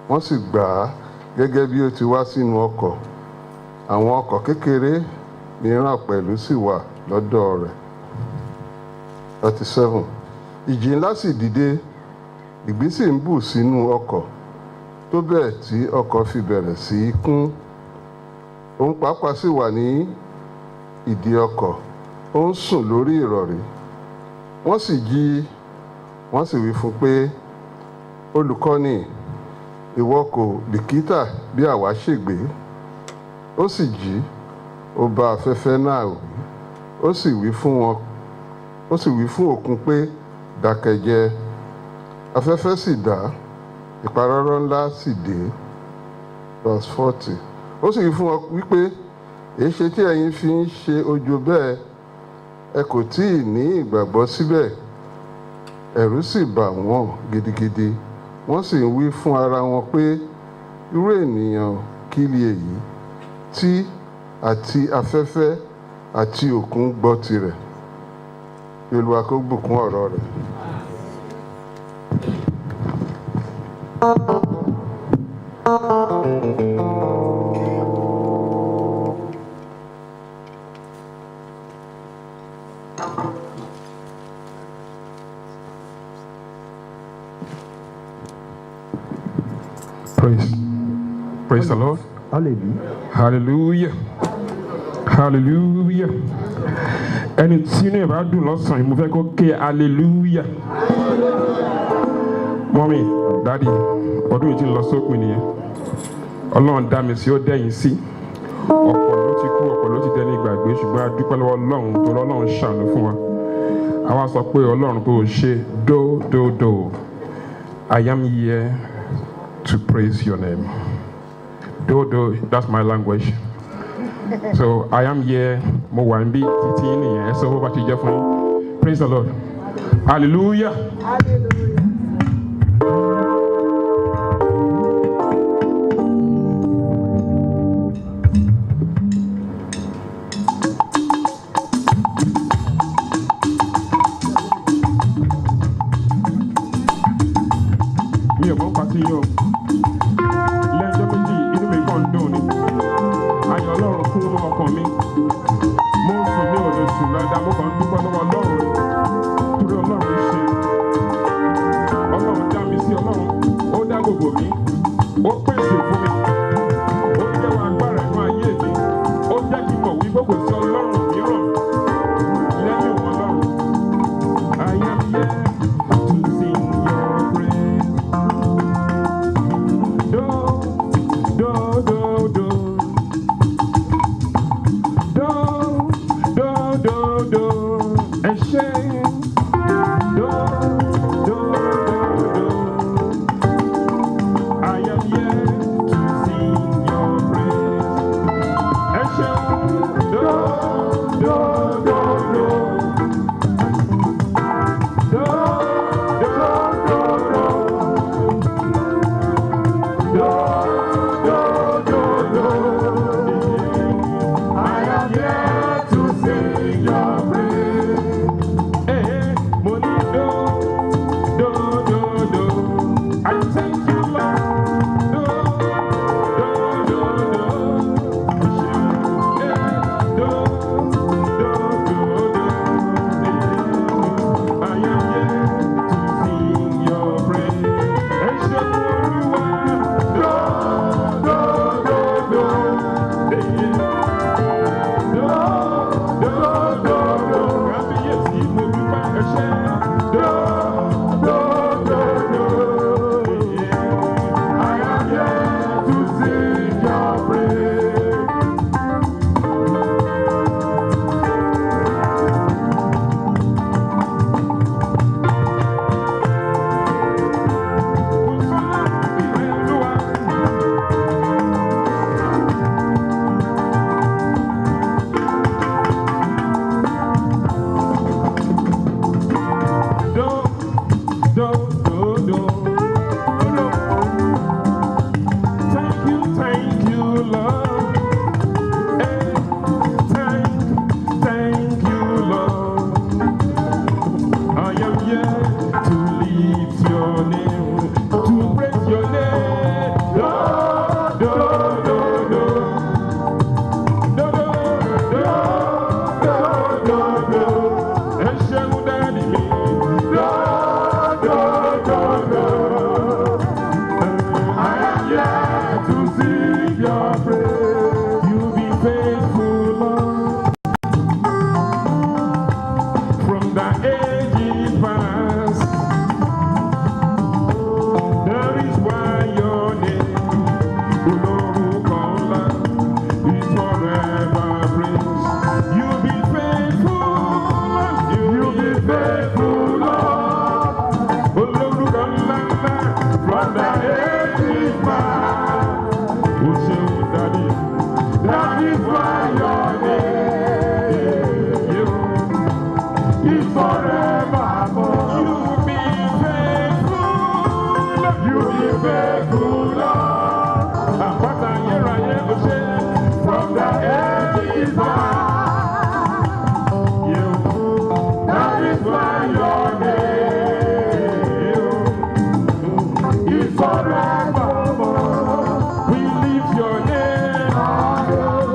wọ́n sì gbà á gẹ́gẹ́ bí ó ti wá sínú ọkọ̀ àwọn ọkọ̀ kékeré mìíràn pẹ̀lú sì wà lọ́dọ̀ rẹ̀. 37 ìjì ńlá sì dìde ìgbì sì ń bù sínú ọkọ̀ tó bẹ́ẹ̀ tí ọkọ̀ fi bẹ̀rẹ̀ sí í kún òun pàápàá sì wà ní ìdí ọkọ̀ ó ń sùn lórí ìrọ̀rí wọ́n sì jí wọ́n sì wí fún pé olùkọ́ni ìwọ kò bìkítà bí àwa ṣègbé ó sì jí ó bá afẹ́fẹ́ náà wí ó sì wí fún òkun pé dákẹ́jẹ́ afẹ́fẹ́ sì dá ìparọ́rọ́ ńlá sì dé. verse 40 ó sì wí fún wọn wípé èéṣe tí ẹ̀yin fi ń ṣe ojo bẹ́ẹ̀ ẹ kò tí ì ní ìgbàgbọ́ síbẹ̀ ẹ̀rù sì bà wọ́n gidigidi wọ́n sì ń wí fún ara wọn pé irú ènìyàn kí ni èyí tí àti afẹ́fẹ́ àti òkun gbọ́ tirẹ̀. Olúwa kó bùkún ọ̀rọ̀ rẹ̀. Praise the Lord. Hallelujah. Hallelujah. Ẹni tí inú ẹ̀ bá dùn lọ́sàn-án yìí mo fẹ́ kó ké hallelujah. Mọ́mí, dádì, ọdún yìí ti ń lọ sópin nìyẹn. Ọlọ́run dá mi sí, ó dẹ́yìn sí. Ọ̀pọ̀ ló ti kú, ọ̀pọ̀ ló ti dẹ́ni ìgbàgbé, ṣùgbọ́n a dúpẹ́ lọ́wọ́ Ọlọ́run tó lọ́lọ́run ṣàánú fún wa. Àwa sọ pé Ọlọ́run kò ṣe dódòdò. I am here to praise your name. Dodo, that's my language. So I am here. Mo wà níbí títí nìyẹn. Ẹ sọ bó bá ti jẹ́ fún yín. Praise the Lord. Hallelujah. Mi ò mọ̀ pàtí yóò. Lẹ́jọ́ méjì inú mi kàn ń dùn ni. Ayọ̀ Ọlọ́run kún inú ọkàn mi. Mo ń sùn ní òde sùn dáadáa, mo kàn ń dúpẹ́ lọ́wọ́ Ọlọ́run ni. Torí Ọlọ́run ṣe. Ọlọ́run dá mi sí Ọlọ́run. Ó dá gbogbo mi. Ó pèsè fún mi. Ó jẹ́wọ́ agbára inú ayé mi. Ó jẹ́ kí n mọ̀ wípé kò sí Ọlọ́run mìíràn lẹ́yìn òun Ọlọ́run. I am here to sing your praise. Do, do, do, do. Do, do, do, do. Ẹ ṣé. Do, do, do, do. I am here to sing your praise. Ẹ ṣé. Do, do, do, do. Do, do, do, do. Do, do, do, do. I am here to sing your praise. Hey, mo ní do, do, do, do. I thank you, Lord. Do, do, do, do. Hey, do, do, do, do. I am here to sing your praise. Ẹ ṣé Olúwa. Do, do, do, do. Hey, do, do, do, do. Kábíyèsí mo dúpẹ́ ẹ ṣé. Do, do, do, do. I am here to sing your praise. Thank you, Lord. Hey, thank you, Lord. I am here to lift your name, to praise your name. Do, do, do, do. Do, do, do, do, do, do. Ẹ ṣeun Daddy mi. Do, do, do, do. I am here to sing your praise. You've been faithful, Lord, from the ages past. That is why your name, Olórúkọ ńlá, is forever praised. You've been faithful, Lord. You've been faithful, Lord. Olórúkọ ńlá ńlá, from the ages past. O ṣeun Daddy. That is why your name is forevermore. You've been faithful, Lord. You've been faithful, Lord. Àpáta ayérayé o ṣé, from the ages past. That is why your name is forevermore. We lift your name.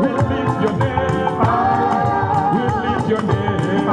We lift your name. We lift your name.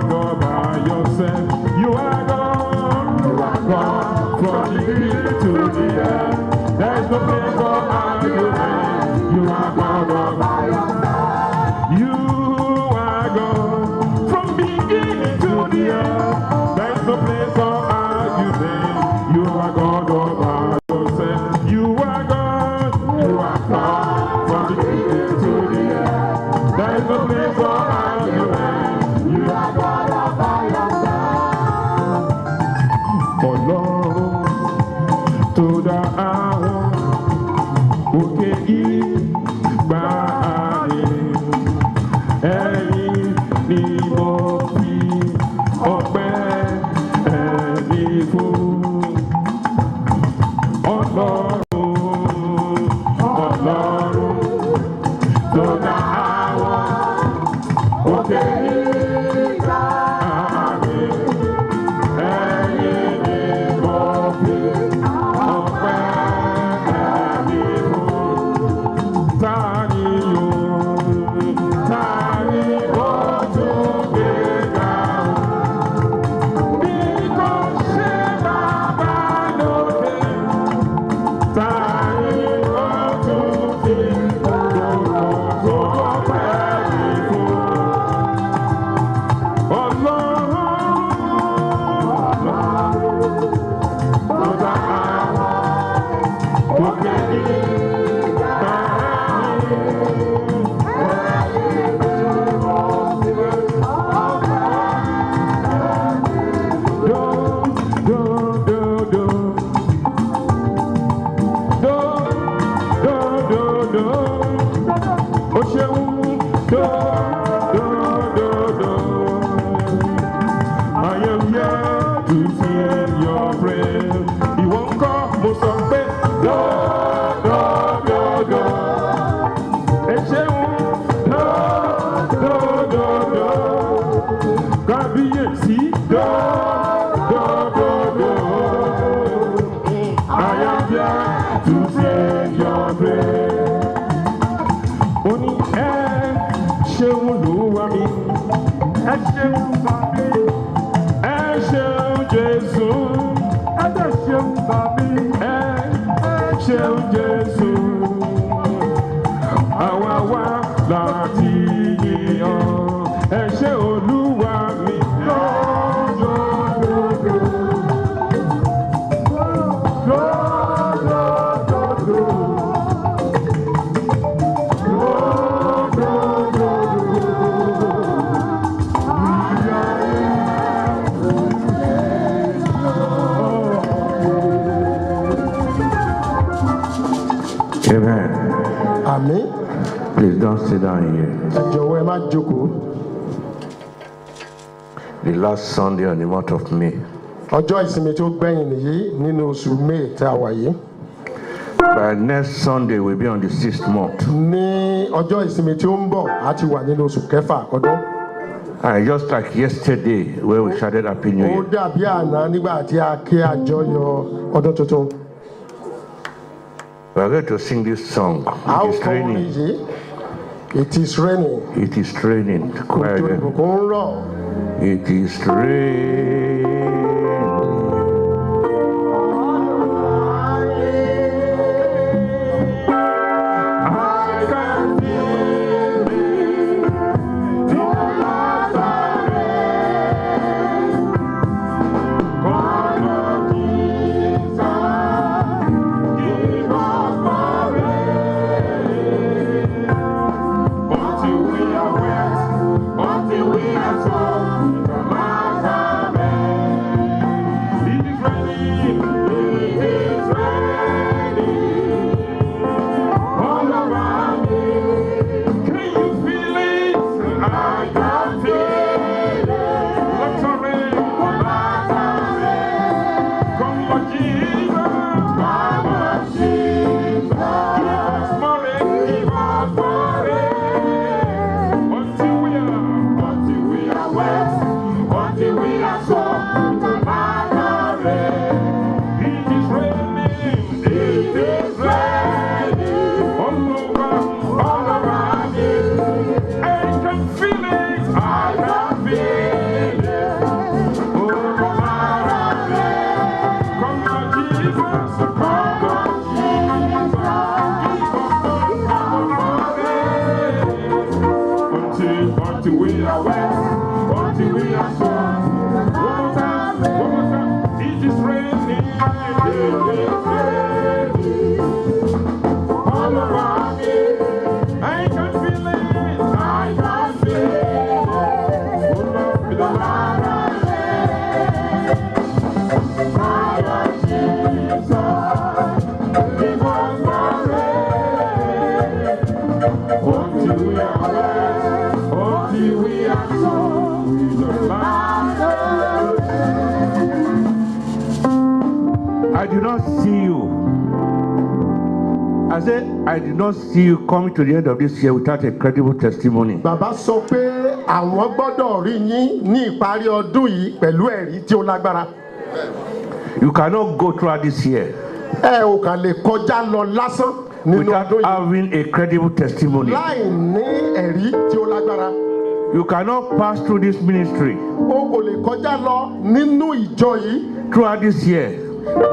God all by yourself. You are God. You are God from the beginning to the end. There is no place for argument. You are God all by yourself. You are God from beginning to the end. There is no place for argument. You are God all by yourself. You are God. You are God from the beginning to the end. There is no place for argument. You are God all by yourself. Ọlọ́run tó dá àwọn òkè ìgbà ààrẹ ẹ̀yìn ni mo fi ọpẹ́ ẹ̀mí fún. Ọlọ́run tó dá àwọn òkè ìgbà ààrẹ ẹ̀yìn ni mo fi ọpẹ́ ẹ̀mí fún. Ta ni ó tún gbé ga o? Bí kò ṣe Baba lókè. Ta ni ó tún fi gbogbo ọpẹ́ mi fún? Ọlọ́run tó dá àwọn òkè ìgbà o ṣeun I am here to sing your praise. Ìwọ ń kọ́ mo sọ pé ẹ ṣeun kábíyèsí I am here to sing your praise. Ó ní ẹ ṣeun Olúwa mi, ẹ ṣeun bàbí, ẹ ṣeun Jésù, ẹ dẹ̀ ṣeun bàbí, ẹ ṣeun Jésù. Àwa wá láti yìn ọ́, ẹ ṣé Olúwa mi. Amen. Àmín. Please don't sit down here. Ẹ jọ̀wọ́ ẹ má jókòó. The last Sunday on the month of May. Ọjọ́ ìsinmi tó gbẹ̀yìn nìyí nínú oṣù May tí a wà yìí. By next Sunday we'll be on the 6th month. Ní ọjọ́ ìsinmi tí ó ń bọ̀, a ti wà nínú oṣù kẹfà ọdún. Just like yesterday where we shouted Happy New Ó Year. dàbí àná nígbà tí a ké àjọyọ̀ ọdún tuntun. We are going to sing this song. A ó It is kọ orin raining. yìí. It is raining. It is raining. Choir Òjò again. ìbùkún ń rọ̀. It is raining. I can feel it. The Lord God of Jesus, give us the rain. Until we are wet, until we are soaked, the Lord I do not see you. I said, I did not see you coming to the end of this year without a credible testimony. Bàbá sọ pé àwọn gbọ́dọ̀ rí yín ní ìparí ọdún yìí pẹ̀lú ẹ̀rí tí ó lágbára. You cannot go throughout this year Ẹ ò kàn lè kọjá lọ lásán nínú without ọdún yìí having a credible testimony. láì ní ẹ̀rí tí ó lágbára. You cannot pass through this ministry O kò lè kọjá lọ nínú ìjọ yìí throughout this year,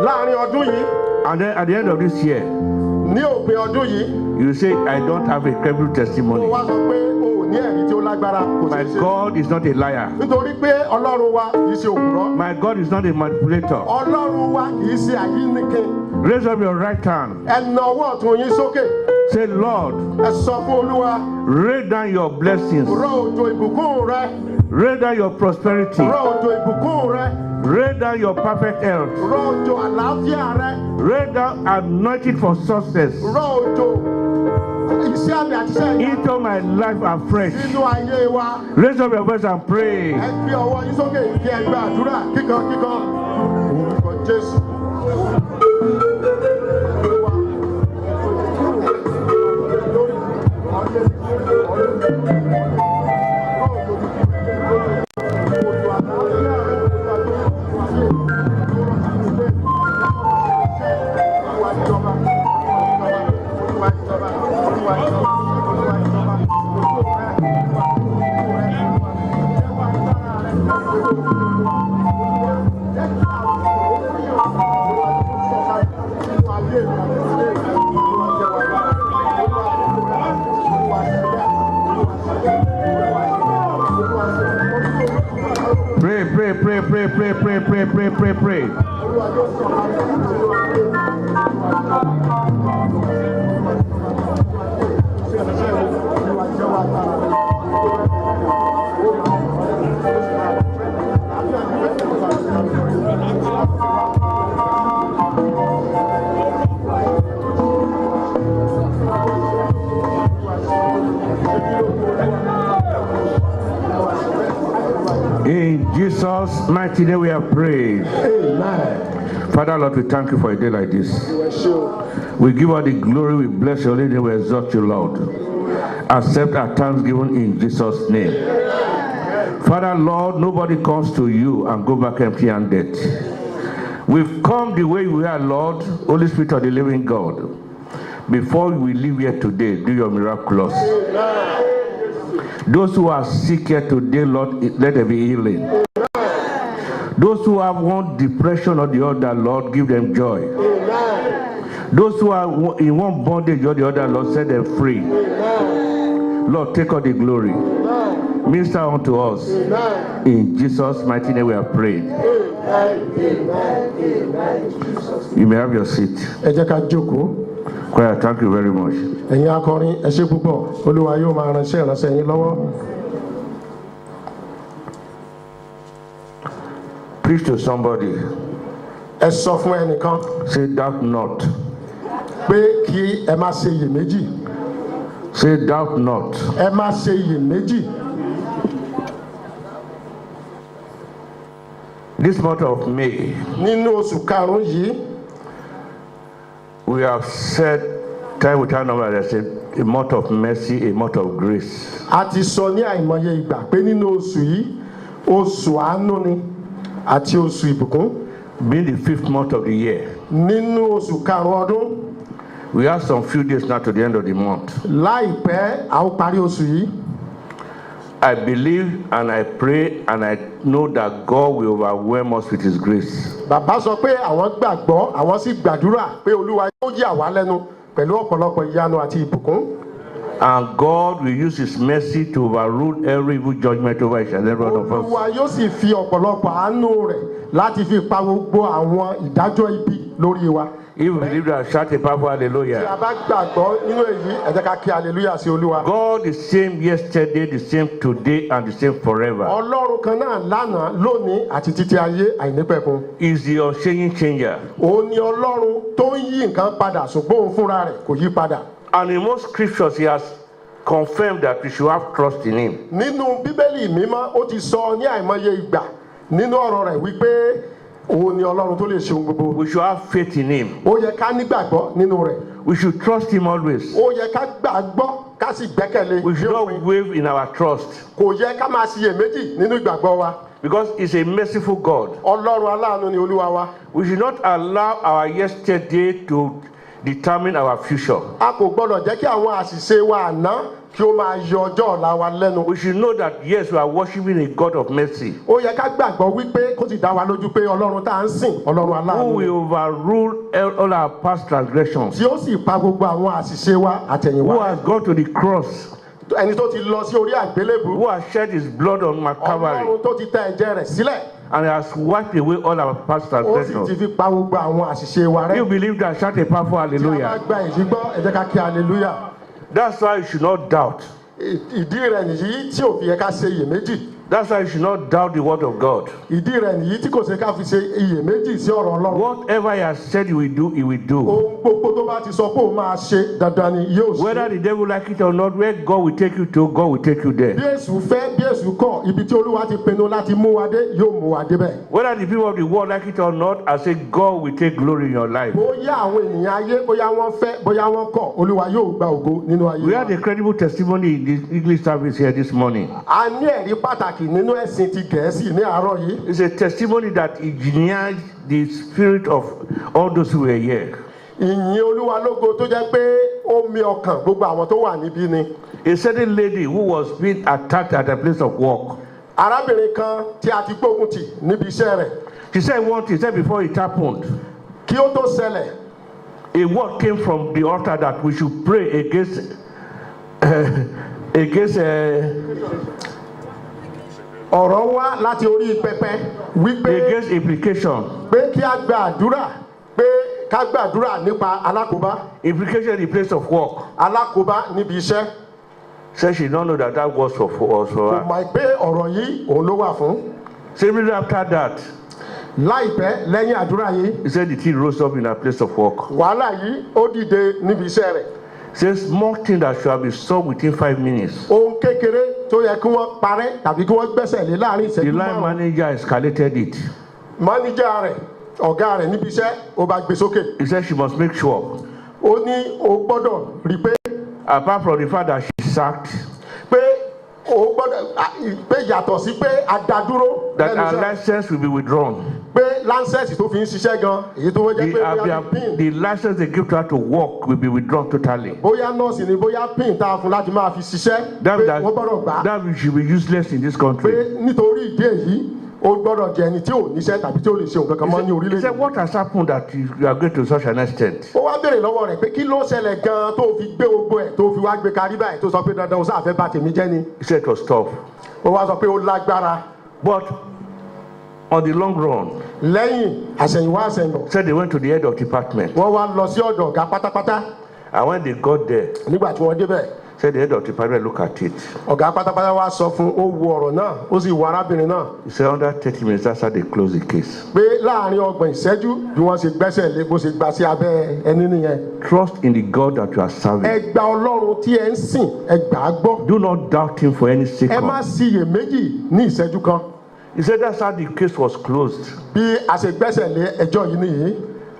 láàrin ọdún yìí and then at the end of this year, ní òpin ọdún yìí. you say, I don't have a credible Ó testimony. wá sọ pé o ò ní ẹ̀rí tí ó lágbára kò My ṣeé ṣe. God is not a liar. Nítorí pé Ọlọ́run wa kì í ṣe òpùrọ́. My God is not a manipulator. Ọlọ́run wa kì í ṣe àyíníke. Raise up your right hand. Ẹ na ọwọ́ ọ̀tún yín sókè. Say, Lord, Ẹ sọ fún Olúwa. rain down your blessings. Rọ̀ òjò ìbùkún rẹ. Rain down your prosperity. Rọ̀ òjò ìbùkún rẹ. Rain down your perfect health. Rọ̀ òjò àlàáfíà rẹ. Rain down anointing for success Rọ̀ òjò iṣẹ́ àmì àti iṣẹ́ ìyá into my life afresh. nínú ayé wa. Raise up your voice and pray. Ẹ gbé ọwọ́ yín sókè kí ẹ gba àdúrà kíkan. Orúkọ Jésù. Pray. In Jesus' mighty name we have prayed. Amen. Father, Lord, we thank you for a day like this. We give all the glory, we bless your name, we exalt you, Lord. Accept our thanksgiving in Jesus' name. Father, Lord, nobody comes to you and go back empty-handed. We've come the way we are, Lord, Holy Spirit of the living God. Before we leave here today, do your miraculous. Those who are sick here today, Lord, let there be healing. Those who have one depression or the other, Lord, give them joy. Those who are in one bondage or the other, Lord, set them free. Lord, take all the glory. Minister unto us. In Jesus' mighty name we are praying. You may have your seat. Ẹ jẹ́ ká jókòó. Choir, thank you very much. Ẹ̀yin akọrin ẹ ṣé púpọ̀. Olúwa yóò máa ránṣẹ́ ìránṣẹ́ yín lọ́wọ́. Preach to somebody. Ẹ sọ fún ẹnìkan Say, doubt not. pé kí ẹ má ṣe iyèméjì. Say, doubt not. Ẹ má ṣe iyèméjì. This month of May, Nínú oṣù karùn-ún yìí, we have said time without number, there's a month of mercy, a month of grace. a ti sọ ní àìmọye ìgbà pé nínú oṣù yìí, oṣù àánú ni àti oṣù ìbùkún. Being the 5th month of the year, Nínú oṣù karùn-ún ọdún, we have some few days now to the end of the month. láìpẹ́ a ó parí oṣù yìí. I believe and I pray and I know that God will overwhelm us with His grace. Bàbá sọ pé àwọn gbàgbọ́, àwọn sì gbàdúrà pé Olúwa yóò yà wá lẹ́nu pẹ̀lú ọ̀pọ̀lọpọ̀ ìyanu àti ìbùkún. And God will use His mercy to overrule every evil judgment over each and every one of us. Olúwa yóò sì fi ọ̀pọ̀lọpọ̀ àánú rẹ̀ láti fi pa gbogbo àwọn ìdájọ́ ibi lórí wa. If we believe that, shout a powerful Tí a hallelujah. bá gbàgbọ́ nínú èyí, ẹ jẹ́ ká kí hallelujah sí Olúwa. God is same yesterday, the same today, and the same forever. Ọlọ́run kan náà lánàá, lónìí àti títí ayé àìnípẹ̀kun. Is the unchanging changer. Òun ni Ọlọ́run tó ń yí nǹkan padà ṣùgbọ́n òun fúnra rẹ̀ kò yí padà. And in most scriptures, he has confirmed that we should have trust in him. Nínú Bíbélì mímọ́, ó ti sọ ní àìmọye ìgbà nínú ọ̀rọ̀ rẹ̀ wípé òun ni Ọlọ́run tó lè ṣe ohun gbogbo. We should have faith in him. Ó yẹ ká nígbàgbọ́ nínú rẹ̀. We should trust him always. Ó yẹ ká gbàgbọ́ ká sì gbẹ́kẹ̀lé. We should not waver in our trust. Kò yẹ ká máa ṣiyèméjì nínú ìgbàgbọ́ wa. Because he's a merciful God. Ọlọ́run aláàánú ni Olúwa wa. We should not allow our yesterday to determine our future. A kò gbọ́dọ̀ jẹ́ kí àwọn àṣìṣe wa àná kí ó máa yọ ọjọ́ ọ̀la wa lẹ́nu. We should know that, yes, we are worshiping a God of mercy. Ó yẹ ká gbàgbọ́ wípé kó sì dá wa lójú pé Ọlọ́run tá à ń sìn Ọlọ́run Who aláàánú. will overrule all our past transgressions. Tí ó sì pa gbogbo àwọn àṣìṣe wa àtẹ̀yìnwá. Who has gone to the cross. Ẹni tó ti lọ sí orí àgbélébùú. Who has shed his blood on Calvary. Ọlọ́run tó ti tẹ ẹ̀jẹ̀ rẹ̀ sílẹ̀. And has wiped away all our past Ó sì transgressions. ti fi pa gbogbo àwọn àṣìṣe wa rẹ́. You believe that? Shout a powerful Tí a bá hallelujah. gba èyí gbọ́, ẹ jẹ́ ká kí hallelujah. That's why you should not doubt. Ìdí rẹ̀ nìyí tí ò fi yẹ ká ṣe iyèméjì. That's why you should not doubt the word of God. Ìdí rẹ̀ nìyí tí kò ṣe ká fi ṣe iyèméjì sí ọ̀rọ̀ Ọlọ́run. Whatever he has said he will do, he will do. Ohun gbogbo tó bá ti sọ pé òun máa ṣe dandan ni yóò ṣe. Whether the devil like it or not, where God will take you to, God will take you Bí there. Èṣù fẹ́, bí Èṣù kọ̀, ibi tí Olúwa ti pinnu láti mú wa dé, yóò mú wa débẹ̀. Whether the people of the world like it or not, I say God will take glory in your life. Bóyá àwọn ènìyàn ayé, bóyá wọ́n fẹ́, bóyá wọ́n kọ̀, Olúwa yóò gba ògo nínú ayé We wa. had a credible testimony in this English service here this morning. A ní ẹ̀rí pàtàkì nínú ẹ̀sìn ti Gẹ̀ẹ́sì ní àárọ̀ yìí. It's a testimony that engineered the spirit of all those who were here. Ìyìn Olúwa lógo tó jẹ́ pé ó mi ọkàn gbogbo àwọn tó wà níbí ni. A certain lady who was being attacked at a place of work. Arábìnrin kan tí a ti gbógun tì níbi iṣẹ́ rẹ̀. She said one thing, said before it happened, Kí ó tó ṣẹlẹ̀, a word came from the altar that we should pray against ọ̀rọ̀ wá láti orí pẹpẹ wípé against implication. pé kí a gba àdúrà pé ká gbàdúrà nípa alákòóbá. Implication in the place of work. Alákòóbá níbi iṣẹ́. Said she don't know that that was for us for Kò her. mọ̀ pé ọ̀rọ̀ yìí òun ló wà fún. Immediately after that, Láìpẹ́ lẹ́yìn àdúrà yìí, he said the thing rose up in her place of work. wàhálà yìí ó dìde níbi iṣẹ́ rẹ̀. Says small thing that should have been solved within 5 minutes. Ohun kékeré tó yẹ kí wọ́n parẹ́ tàbí kí wọ́n gbẹ́sẹ̀ lé láàrin The ìṣẹ́jú line márùn-ún. manager escalated it. Máníjà rẹ̀, ọ̀gá rẹ̀ níbi iṣẹ́, ó bá gbé sókè. He said she must make sure, Ó ní o gbọ́dọ̀ rí pé apart from the fact that she sacked, pé o gbọ́dọ̀ pé yàtọ̀ sí pé a dá dúró that lẹ́nu her iṣẹ́. license will be withdrawn. Pé láńsẹ̀sì tó fi ń ṣiṣẹ́ gan, èyí tó jẹ́ pé bóyá pin. The license they give to her to work will be withdrawn totally. Bóyá nọ́ọ̀sì ni bóyá pin tá a fún láti máa fi ṣiṣẹ́. That, Pé that, wọ́n gbọ́dọ̀ gbà á. that she will be useless in this Pé country. nítorí ìdí èyí, ó gbọ́dọ̀ jẹ́ ẹni tí ò níṣẹ́ tàbí tí ò lè ṣe nǹkan kan mọ́ ní He orílẹ̀-èdè. said, what has happened that you are going to such an extent? Ó wá béèrè lọ́wọ́ rẹ̀ pé kí ló ṣẹlẹ̀ gan-an tó fi gbé gbogbo ẹ̀ tó fi wá gbé karí báyìí tó sọ pé dandan ó sáà fẹ́ bà tèmi jẹ́ ni. He said it was tough. Ó wá sọ pé ó lágbára. But on the long run, Lẹ́yìn àṣẹ̀yìnwá àṣẹ̀yìnbọ̀, said they went to the head of department. wọ́n wá lọ sí ọ̀dọ̀ ọ̀gá pátápátá. And when they got there, Nígbà tí wọ́n débẹ̀, said the head of department look at it. ọ̀gá pátápátá wá sọ fún ó wo ọ̀rọ̀ náà, ó sì wo arábìnrin náà. He said under 30 minutes, that's how they closed the case. Pé láàrin ọgbọ̀n ìṣẹ́jú bí wọ́n ṣe gbẹ́sẹ̀ lé bó ṣe gbà sí abẹ́ ẹni nìyẹn. Trust in the God that you are serving. Ẹ gba Ọlọ́run tí ẹ ń sìn, ẹ gbà á gbọ́. Do not doubt him for any Ẹ má second. ṣiyèméjì ní ìṣẹ́jú kan. He said that's how the case was closed. Bí a ṣe gbẹ́sẹ̀ lé ẹjọ́ yìí nìyí.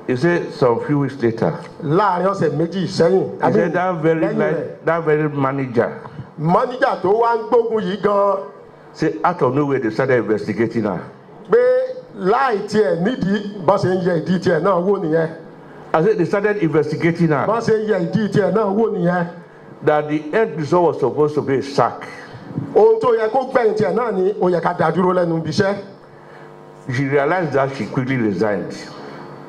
He said some few weeks later, Láàrin ọ̀sẹ̀ méjì sẹ́yìn. he said lẹ́yìn rẹ̀, that very manager, mọ́níjà tó wá ń gbógun yìí gan-an say out of nowhere they started investigating her. pé láì tiẹ̀ nídìí bọ́n ṣe ń yẹ ìdí tiẹ̀ náà wò nìyẹn. I said they started investigating her. Bọ́n ṣe ń yẹ ìdí tiẹ̀ náà wò nìyẹn. That the end result was supposed to be a sack. Ohun tó yẹ kó gbẹ̀yìn tiẹ̀ náà ni ó yẹ ká dá dúró lẹ́nu ibi iṣẹ́. She realized that she quickly resigned.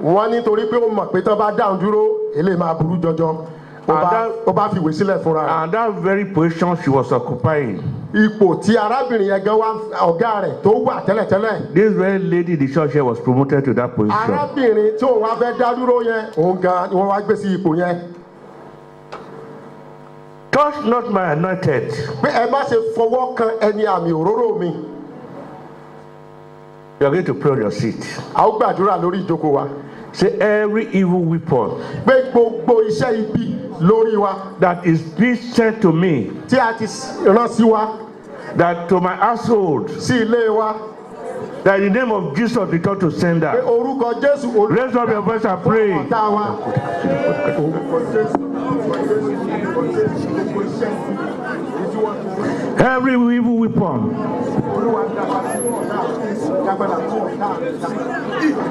Wọ́n nítorí pé ó mọ̀ pé tán bá dáhùn dúró eléyìí máa burú jọjọ. Ó bá fìwé sílẹ̀ fúnra rẹ̀. And that very position she was occupying, ipò tí arábìnrin yẹn gan wá ọ̀gá rẹ̀ tó wà tẹ́lẹ̀tẹ́lẹ̀. This very lady in the church here was promoted to that position. arábìnrin tí òun wá fẹ́ dá dúró yẹn òun gan ni wọ́n wá gbé sí ipò yẹn. Touch not my anointed. pé ẹ má ṣe fọwọ́ kan ẹni àmì òróró mi. You are going to pray on your seat. a ó gbàdúrà lórí ìjókòó wa. Say every evil weapon pé gbogbo iṣẹ́ ibi lórí wa. that is being sent to me, tí a ti rán sí wa. that to my household, sí ilé wa. that in the name of Jesus return to pé sender. orúkọ Jésù Raise up your voice and pray. ọ̀tá wa. Every evil weapon,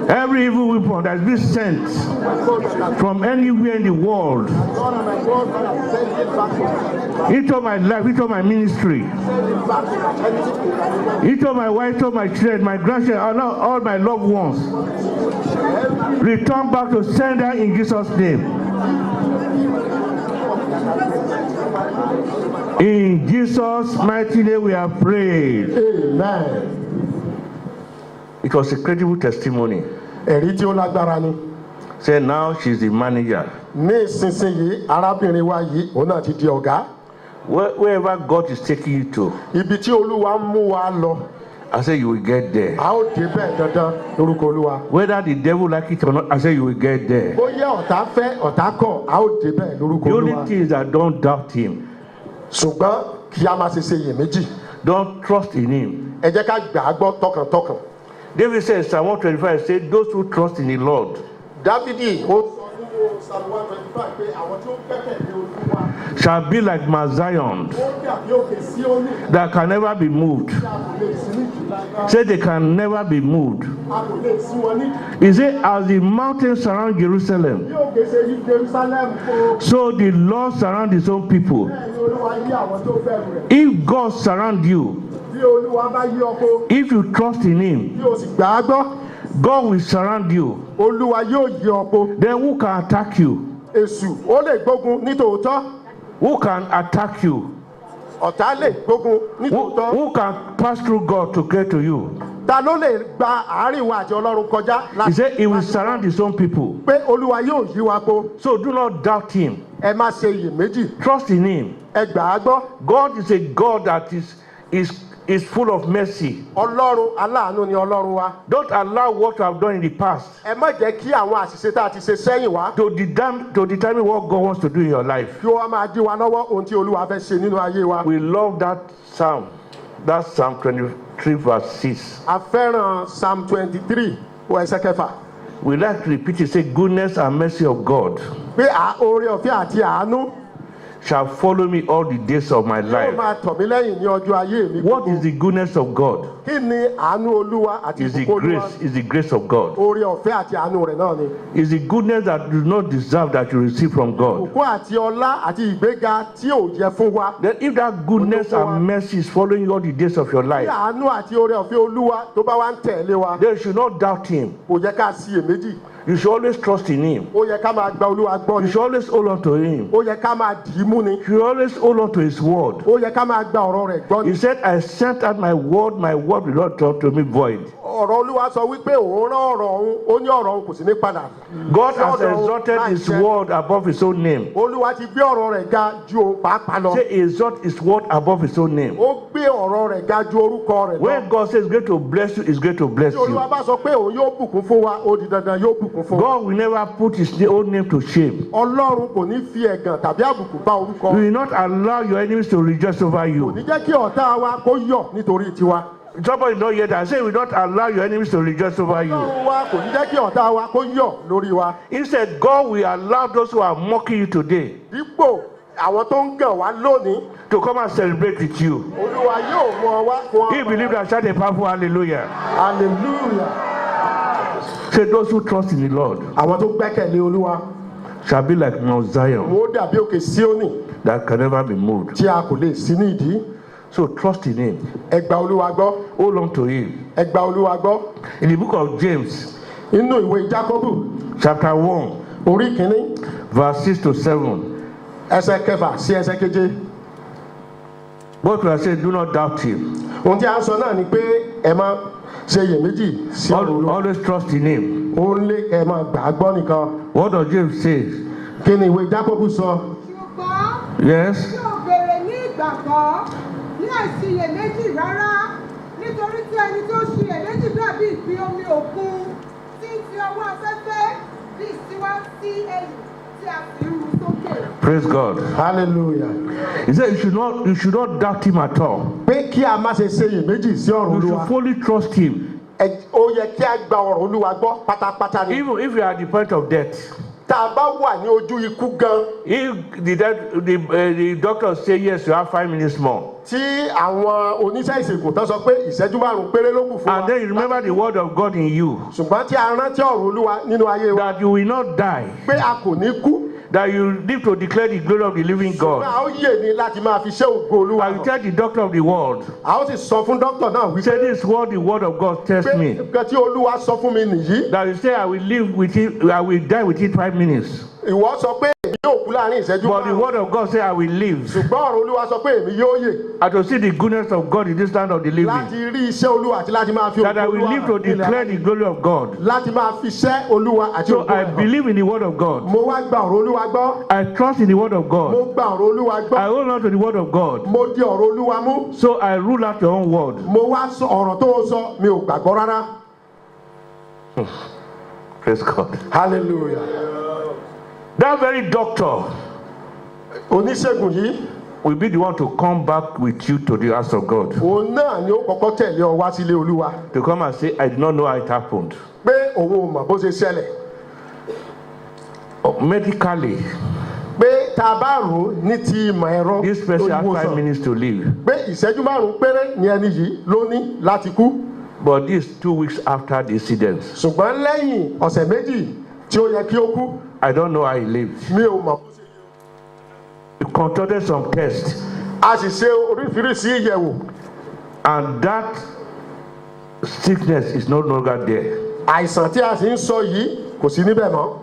every evil weapon that is being sent from anywhere in the world into my life, into my ministry, into my wife, into my children, my grandchildren, all my loved ones, return back to sender in Jesus' name. In Jesus' mighty name we have prayed. Amen. It was a credible testimony. ẹ̀rí tí ó lágbára ni. Say now she's the manager. ní ìsinsìnyí arábìnrin wa yìí òun náà ti di ọ̀gá. Wherever God is taking you to, ibi tí olúwa ń mú wa lọ. I say you will get there. a ó dé bẹ́ẹ̀ dandan lórúkọ olúwa. Whether the devil like it or not, I say you will get there. bóyá ọ̀tá fẹ́ ọ̀tá kọ̀ a ó dé bẹ́ẹ̀ lórúkọ The olúwa. only thing is that don't doubt him. ṣùgbọ́n kí a máa ṣe iyèméjì. Don't trust in him. ẹ jẹ́ ká gbà á gbọ́ tọkàntọkàn. David says, Psalm 125 says, those who trust in the Lord dávidi ó sọ nínú Psalm 125 pé àwọn tí ó gbẹ́kẹ̀lé olúwa. shall be like Mount Zion, ó dàbí òkè Síónì. that can never be moved. a kò lè sí níjì. Say they can never be moved. a kò lè sí wọn níjì. He said, as the mountains surround Jerusalem, bí òkè ṣe yí Jerusalem kó. so the Lord surround his own people. bẹ́ẹ̀ ni olúwa yí àwọn tó bẹ̀rù rẹ̀. If God surround you, bí olúwa bá yí ọkọ. if you trust in him, bí o sì gbà á gbọ́. God will surround you. olúwa yóò yí ọkọ. Then who can attack you? èṣù ó lè gbógun nítòótọ́. Who can attack you? ọ̀tá lè gbógun Who, nítòótọ́. who can pass through God to get to you? ta ló lè gba àárín wa àti ọlọ́run kọjá. He said he will surround his own people. pé olúwa yóò yí wa po. So do not doubt him. ẹ má ṣe iyèméjì. Trust in him. ẹ gbà á gbọ́. God is a God that is full of mercy. ọlọ́run aláàánú ni ọlọ́run wa. Don't allow what you have done in the past ẹ má jẹ́ kí àwọn àṣìṣe tá a ti ṣe sẹ́yìn wá. to determine what God wants to do in your life. kí wọ́n máa dí wa lọ́wọ́ ohun tí olúwa fẹ́ ṣe nínú ayé wa. We love that Psalm 23 verse 6. a fẹ́ràn Psalm 23 wọ ẹsẹ̀ kẹfà. We like to repeat it, say goodness and mercy of God pé oore ọ̀fẹ́ àti àánú shall follow me all the days of my yóò life. máa tọ̀ mí lẹ́yìn ní ọjọ́ ayé mi. What is the goodness of God? kí ni àánú olúwa àti Is the ìbùkún olúwa. grace, is the grace of God. oore ọ̀fẹ́ àti àánú rẹ̀ náà ni. Is the goodness that do not deserve that you receive from God. ìbùkún àti ọlá àti ìgbéga tí ò yẹ fún wa. Then if that goodness and mercy is following you all the days of your bí life, àánú àti oore ọ̀fẹ́ olúwa tó bá wá ń tẹ̀lé wa. then you should not doubt him. kò yẹ ká ṣiyèméjì. You should always trust in him. ó yẹ ká máa gba olúwa gbọ́ You ni. should always hold on to him. ó yẹ ká máa dì í mú ni. You should always hold on to his word. ó yẹ ká máa gba ọ̀rọ̀ rẹ̀ gbọ́ ni. He said, I sent out my word will not talk to me void. ọ̀rọ̀ olúwa sọ wípé òun rán ọ̀rọ̀ òun ó ní ọ̀rọ̀ òun kò sí ní padà. God has Ọ̀rọ̀ òun exalted láì his jẹ́. word above his own name. olúwa ti gbé ọ̀rọ̀ rẹ̀ ga ju òun pàápàá lọ. Say he exalt his word above his own name. ó gbé ọ̀rọ̀ rẹ̀ ga ju orúkọ rẹ̀ lọ. When God says he's going to bless you, he's going to bless tí olúwa you. bá sọ pé òun yóò bùkún fún wa ó di dandan yóò bùkún fún wa. God will never put his own name to shame. ọlọ́run kò ní fi ẹ̀gàn tàbí àbùkù bá orúkọ. You will not allow your enemies to rejoice over kò you. ní jẹ́ kí ọ̀tá wa kó yọ̀ nítorí tiwa. Somebody not yet. I say, we not allow your enemies to rejoice over you. ọlọ́run wa kò ní jẹ́ kí ọ̀tá wa kó yọ̀ lórí wa. Instead, God will allow those who are mocking you today dípò àwọn tó ń gàn wá lónìí. to come and celebrate with you. olúwa yóò mú ọ wá fún He believe that shout a powerful hallelujah. hallelujah. Say those who trust in the Lord àwọn tó gbẹ́kẹ̀lé olúwa shall be like Mount Zion wọ́n dàbí òkè Síónì that can never be moved. tí a kò lè sí ní ìdí. So trust in him. ẹ gba olúwa gbọ́. Hold on to him. ẹ gba olúwa gbọ́. In the book of James, inú ìwé Jákọ́bù chapter 1, orí kìíní verse 6 to 7. ẹsẹ̀ kẹfà sí ẹsẹ̀ keje. What we are saying, do not doubt him. ohun tí a ń sọ náà ni pé ẹ má ṣe iyèméjì sí ọ̀rọ̀ Olúwa. Always trust in him. ó ń lé ẹ máa gbà á gbọ́ nìkan. What does James say? kí ni ìwé Jákọ́bù sọ? ṣùgbọ́n Yes. yóò béèrè ní ìgbàgbọ́ ní àìsiyèméjì rárá nítorí tí ẹni tó ṣiyèméjì dàbí ìpín omi òkun tí ń fi ọwọ́ afẹ́fẹ́ bí síwá sí ẹ̀yìn tí a fi ń ru sókè. Praise God. hallelujah. He said you should not doubt him at all. pé kí a má ṣe ṣe iyèméjì sí ọ̀rọ̀ You Olúwa. should fully trust him. ó yẹ kí a gba ọ̀rọ̀ Olúwa gbọ́ pátápátá ni. Even if you are at the point of death. tá a bá wà ní ojú ikú gan. If the doctor say yes, you have 5 minutes more. tí àwọn oníṣẹ́ ìṣègùn tán sọ pé ìṣẹ́jú márùn-ún péré ló kù fún wa. And then you remember the word of God in you. ṣùgbọ́n tí a rántí ọ̀rọ̀ Olúwa nínú ayé wa. That you will not die. pé a kò ní kú. That you live to declare the glory of the living God. ṣùgbọ́n a ó yè ní láti máa fi ṣe ògo Olúwa. I will tell the doctor of the world. a ó sì sọ fún dókítà náà wípé. Say this word, the word of God tells me. pé nǹkan tí Olúwa sọ fún mi nìyí. That you say I will live with it, I will die within 5 minutes. ìwọ sọ pé èmi yóò kú láàrin ìṣẹ́jú But the word of God say I will live. ṣùgbọ́n ọ̀rọ̀ Olúwa sọ pé èmi yóò yè. And to see the goodness of God in this land of the living. láti rí iṣẹ́ Olúwa àti láti máa fi That I will live to declare the glory of God. láti máa fi iṣẹ́ Olúwa àti So I believe in the word of God. mo wá gba ọ̀rọ̀ Olúwa gbọ́. I trust in the word of God. mo gba ọ̀rọ̀ Olúwa gbọ́. I hold on to the word of God. mo di ọ̀rọ̀ Olúwa mú. So I rule out your own word. mo wá sọ ọ̀rọ̀ tó o sọ mi ò gbàgbọ́ rárá. Praise God. hallelujah. That very doctor oníṣègùn yìí. will be the one to come back with you to the house of God. òun náà ni ó kọ́kọ́ tẹ̀lé ọ wá sílé Olúwa. To come and say, I did not know how it happened. pé òun ò mọ̀ bó ṣe ṣẹlẹ̀. Medically, pé tá a bá rò ó ní ti ìmọ̀ ẹ̀rọ this person has 5 minutes to live. pé ìṣẹ́jú márùn-ún péré ni ẹni yìí ló ní láti kú. But this 2 weeks after the incident, ṣùgbọ́n lẹ́yìn ọ̀sẹ̀ méjì tí ó yẹ kí ó kú. I don't know how he lived. mi ò mọ̀. We conducted some tests. a sì ṣe oríṣiríṣi ìyẹ̀wò. And that sickness is no longer there. àìsàn tí a sì ń sọ yìí kò sí níbẹ̀ mọ́.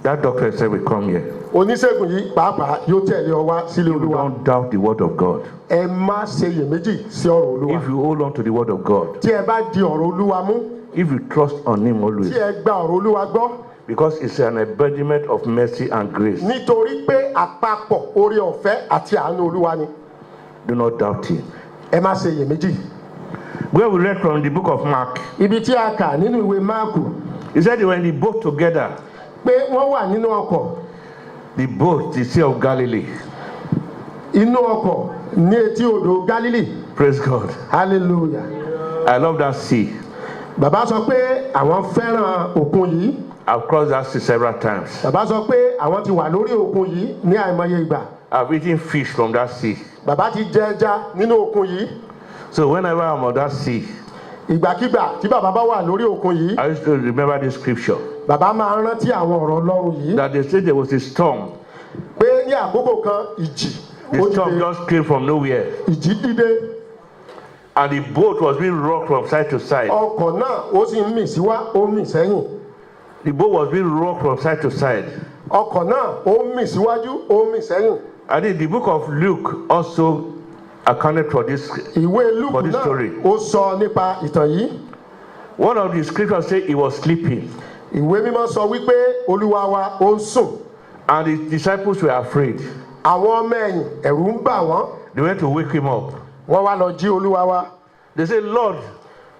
That doctor said we come here. oníṣègùn yìí pàápàá yóò tẹ̀lé ọ wá sílé If you Olúwa. don't doubt the word of God. ẹ má ṣe iyèméjì sí ọ̀rọ̀ Olúwa. If you hold on to the word of God. tí ẹ bá di ọ̀rọ̀ Olúwa mú. If you trust on him always. tí ẹ gba ọ̀rọ̀ Olúwa gbọ́. Because it's an embodiment of mercy and grace. nítorí pé àpapọ̀ oore ọ̀fẹ́ àti àánú Olúwa ni. Do not doubt him. ẹ má ṣe iyèméjì. Where we read from the book of Mark. ibi tí a kà nínú ìwé Máàkù. He said they were in the boat together. pé wọ́n wà nínú ọkọ̀. The boat, the Sea of Galilee. inú ọkọ̀ ní etí odò Galilee. Praise God. hallelujah. I love that sea. bàbá sọ pé àwọn fẹ́ràn òkun yìí. I've crossed that sea several times. bàbá sọ pé àwọn ti wà lórí òkun yìí ní àìmọye ìgbà. I've eaten fish from that sea. bàbá ti jẹ ẹja nínú òkun yìí. So whenever I'm on that sea, ìgbàkígbà tí bàbá bá wà lórí òkun yìí. I used to remember this scripture. bàbá máa ń rántí àwọn ọ̀rọ̀ Ọlọ́run yìí. That they said there was a storm. pé ní àkókò kan ìjì. The storm just came from nowhere. ìjì dìde. And the boat was being rocked from side to side. ọkọ̀ náà ó sì ń mì síwá ó ń mì sẹ́yìn. The boat was being rocked from side to side. ọkọ̀ náà ó ń mì síwájú ó ń mì sẹ́yìn. I think the book of Luke also accounted for this, ìwé Luke for this náà story. ó sọ nípa ìtàn yìí. One of the scriptures say he was sleeping. ìwé mímọ́ sọ wípé Olúwa wa ó ń sùn. And the disciples were afraid. àwọn ọmọ ẹ̀yìn ẹ̀rù ń bà wọ́n. They went to wake him up. wọ́n wá lọ jí Olúwa wa. They said, Lord,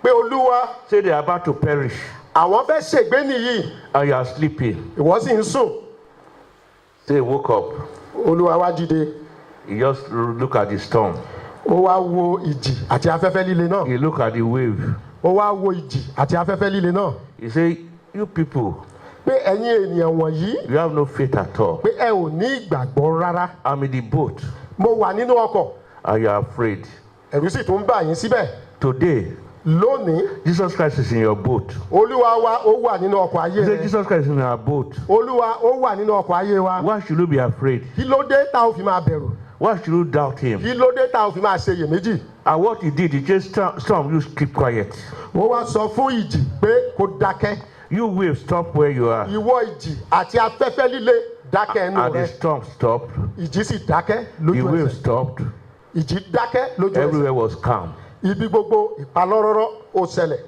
pé Olúwa. say they are about to perish. àwọn fẹ́ ṣègbé nìyí. And you are sleeping. ìwọ sì ń sùn. Say he woke up. Olúwa wá dìde. He just looked at the storm. ó wá wo ìjì àti afẹ́fẹ́ líle náà. He looked at the wave. ó wá wo ìjì àti afẹ́fẹ́ líle náà. He said, you people, pé ẹ̀yin ènìyàn wọ̀nyí. you have no faith at all. pé ẹ ò ní ìgbàgbọ́ rárá. I'm in the boat. mo wà nínú ọkọ̀. And you are afraid. ẹ̀rù sì tún bà yín síbẹ̀. Today, lónìí. Jesus Christ is in your boat. Olúwa wa ó wà nínú ọkọ̀ ayé He said, rẹ. Jesus Christ is in our boat. Olúwa ó wà nínú ọkọ̀ ayé wa. Why should you be afraid? kí ló dé tá ò fi máa bẹ̀rù. Why should you doubt him? kí ló dé tá ò fi máa ṣe iyèméjì. And what he did, he just storm, you keep quiet. ó wá sọ fún ìjì pé kó dákẹ́. You will stop where you are. ìwọ ìjì àti afẹ́fẹ́ líle dákẹ́ ẹnu And the rẹ. storm stopped. ìjì sì dákẹ́ The lójú wave ẹsẹ̀. stopped. ìjì dákẹ́ lójú ẹsẹ̀. Everywhere was calm. Ibi gbogbo ìpalọ́rọ́rọ́ ó ṣẹlẹ̀.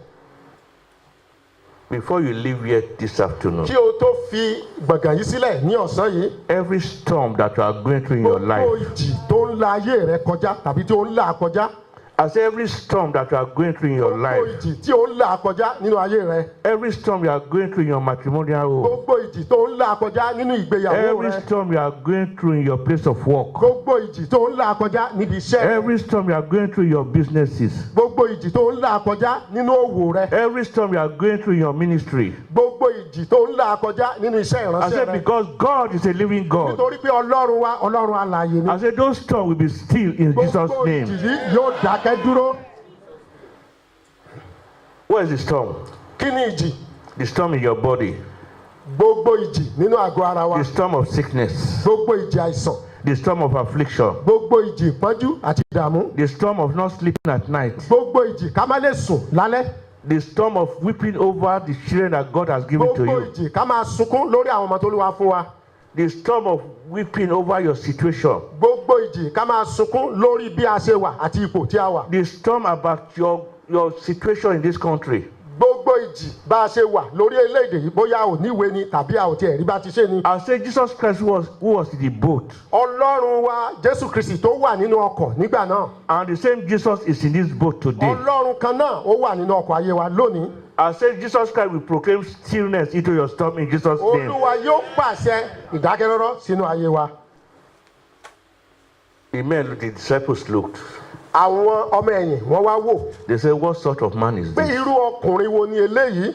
Before you leave here this afternoon, Kí o tó fi gbọ̀ngàn yìí sílẹ̀ ní ọ̀sán yìí. every storm that you are going through in your life, Gbogbo ìjì tó ń la ayé rẹ kọjá tàbí tí ó ń là kọjá. I say every storm that you are going through in your Gbogbo life, ìjì tí ó ń là kọjá nínú ayé rẹ. every storm you are going through in your matrimonial home, Gbogbo ìjì tó ń là kọjá nínú ìgbéyàwó every rẹ. storm you are going through in your place of work, Gbogbo ìjì tó ń là kọjá níbi iṣẹ́ rẹ. every storm you are going through in your businesses, Gbogbo ìjì tó ń là kọjá nínú òwò rẹ. every storm you are going through in your ministry. Gbogbo ìjì tó ń là kọjá nínú iṣẹ́ I ìránṣẹ́ said rẹ. because God is a living God. Nítorí pé Ọlọ́run wa Ọlọ́run alààyè ni. I said those storms will be still in Jesus' Gbogbo ìjì name. yìí yóò dákẹ́ dúró. Where is the storm? Kí ni ìjì? The storm in your body, Gbogbo ìjì nínú àgọ́ ara wa. the storm of sickness, Gbogbo ìjì àìsàn. the storm of affliction, Gbogbo ìjì ìpọ́njú àti ìdààmú. the storm of not sleeping at night, Gbogbo ìjì ká má lè sùn lálẹ́. the storm of weeping over the children that God has given to Gbogbo you, ìjì ká máa sunkún lórí àwọn ọmọ tó Olúwa fún wa. the storm of weeping over your situation, Gbogbo ìjì ká máa sunkún lórí bí a ṣe wà àti ipò tí a wà. the storm about your situation in this country. Gbogbo ìjì bá a ṣe wà lórí orílẹ̀-èdè yìí bóyá ò níwèé ni tàbí a ò tiẹ̀ rí bá ti ṣe ni. I say Jesus Christ who was in the boat, Ọlọ́run wa Jésù Kristi tó wà nínú ọkọ̀ nígbà náà. and the same Jesus is in this boat today. Ọlọ́run kan náà ó wà nínú ọkọ̀ ayé wa lónìí. I say Jesus Christ will proclaim stillness into your storm in Jesus' name. Olúwa yóò pàṣẹ ìdákẹ́rọ́rọ́ sínú ayé wa. The men, the disciples looked. Àwọn ọmọ ẹ̀yìn wọ́n wá wò They said, what sort of man is pé this? irú ọkùnrin wo ni eléyìí.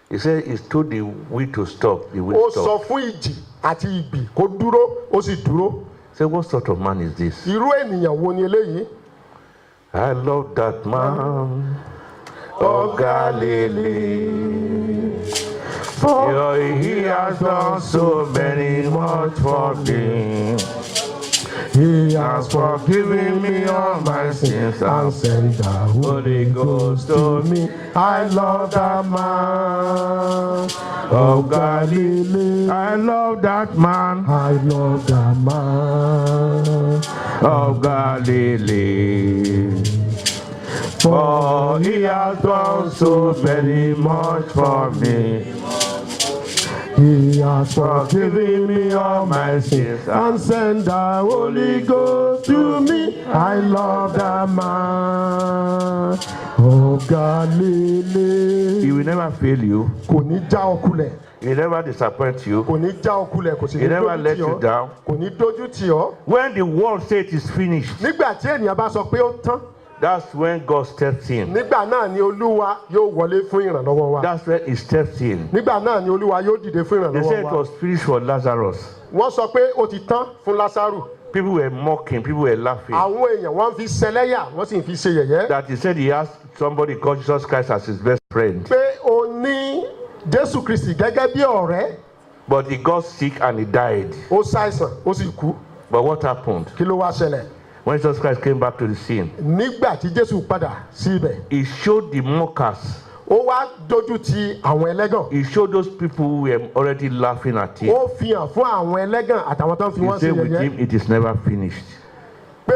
He said, he's told the wind to stop. The Ó wind sọ stopped. fún ìjì àti ìgbì kó dúró ó sì dúró. He said, what sort of man is this? Irú ènìyàn wo ni eléyìí. I love that man of Galilee. For he has done so very much for me. He has forgiven me all my sins and sent the Holy Ghost to me. I love that man Of Galilee, I love that man I love that man. of Galilee. For he has done so very much for me. He has forgiven me all my sins and sent the Holy Ghost to me. I love that man of Galilee. He will never fail you. Kò ní já ọ kulẹ̀. He will never disappoint you. Kò ní já ọ kulẹ̀. Kò sì He ní never dójú let tì you ọ́. down. Kò ní dójú tì ọ́. When the world says it is finished, Nígbà tí ènìyàn bá sọ pé ó tán, that's when God steps in. nígbà náà ni Olúwa yóò wọlé fún ìrànlọ́wọ́ wa. That's when he steps in. Nígbà náà ni Olúwa yóò dìde fún They said ìrànlọ́wọ́ it wa. was finished for Lazarus. Wọ́n sọ pé ó ti tán fún Lásárù. People were mocking, people were laughing. Àwọn èèyàn wọ́n fi ṣẹlẹ́yà wọ́n sì fi ṣe yẹ̀yẹ́. That he said he asked somebody called Jesus Christ as his best friend. Pé o ní Jésù Kristi gẹ́gẹ́ bí ọ̀rẹ́. But he got sick and he died. Ó ṣàìsàn ó sì kú. But what happened? Kí ló wá ṣẹlẹ̀? When Jesus Christ came back to the scene, Nígbà tí Jésù padà sí ibẹ̀, he showed the mockers, ó wá dojú ti àwọn ẹlẹ́gàn. he showed those people who were already laughing at him. Ó fi hàn fún àwọn ẹlẹ́gàn àtàwọn tó ń fi He wọ́n ṣe said with yẹ̀yẹ́ him, it is never finished. pé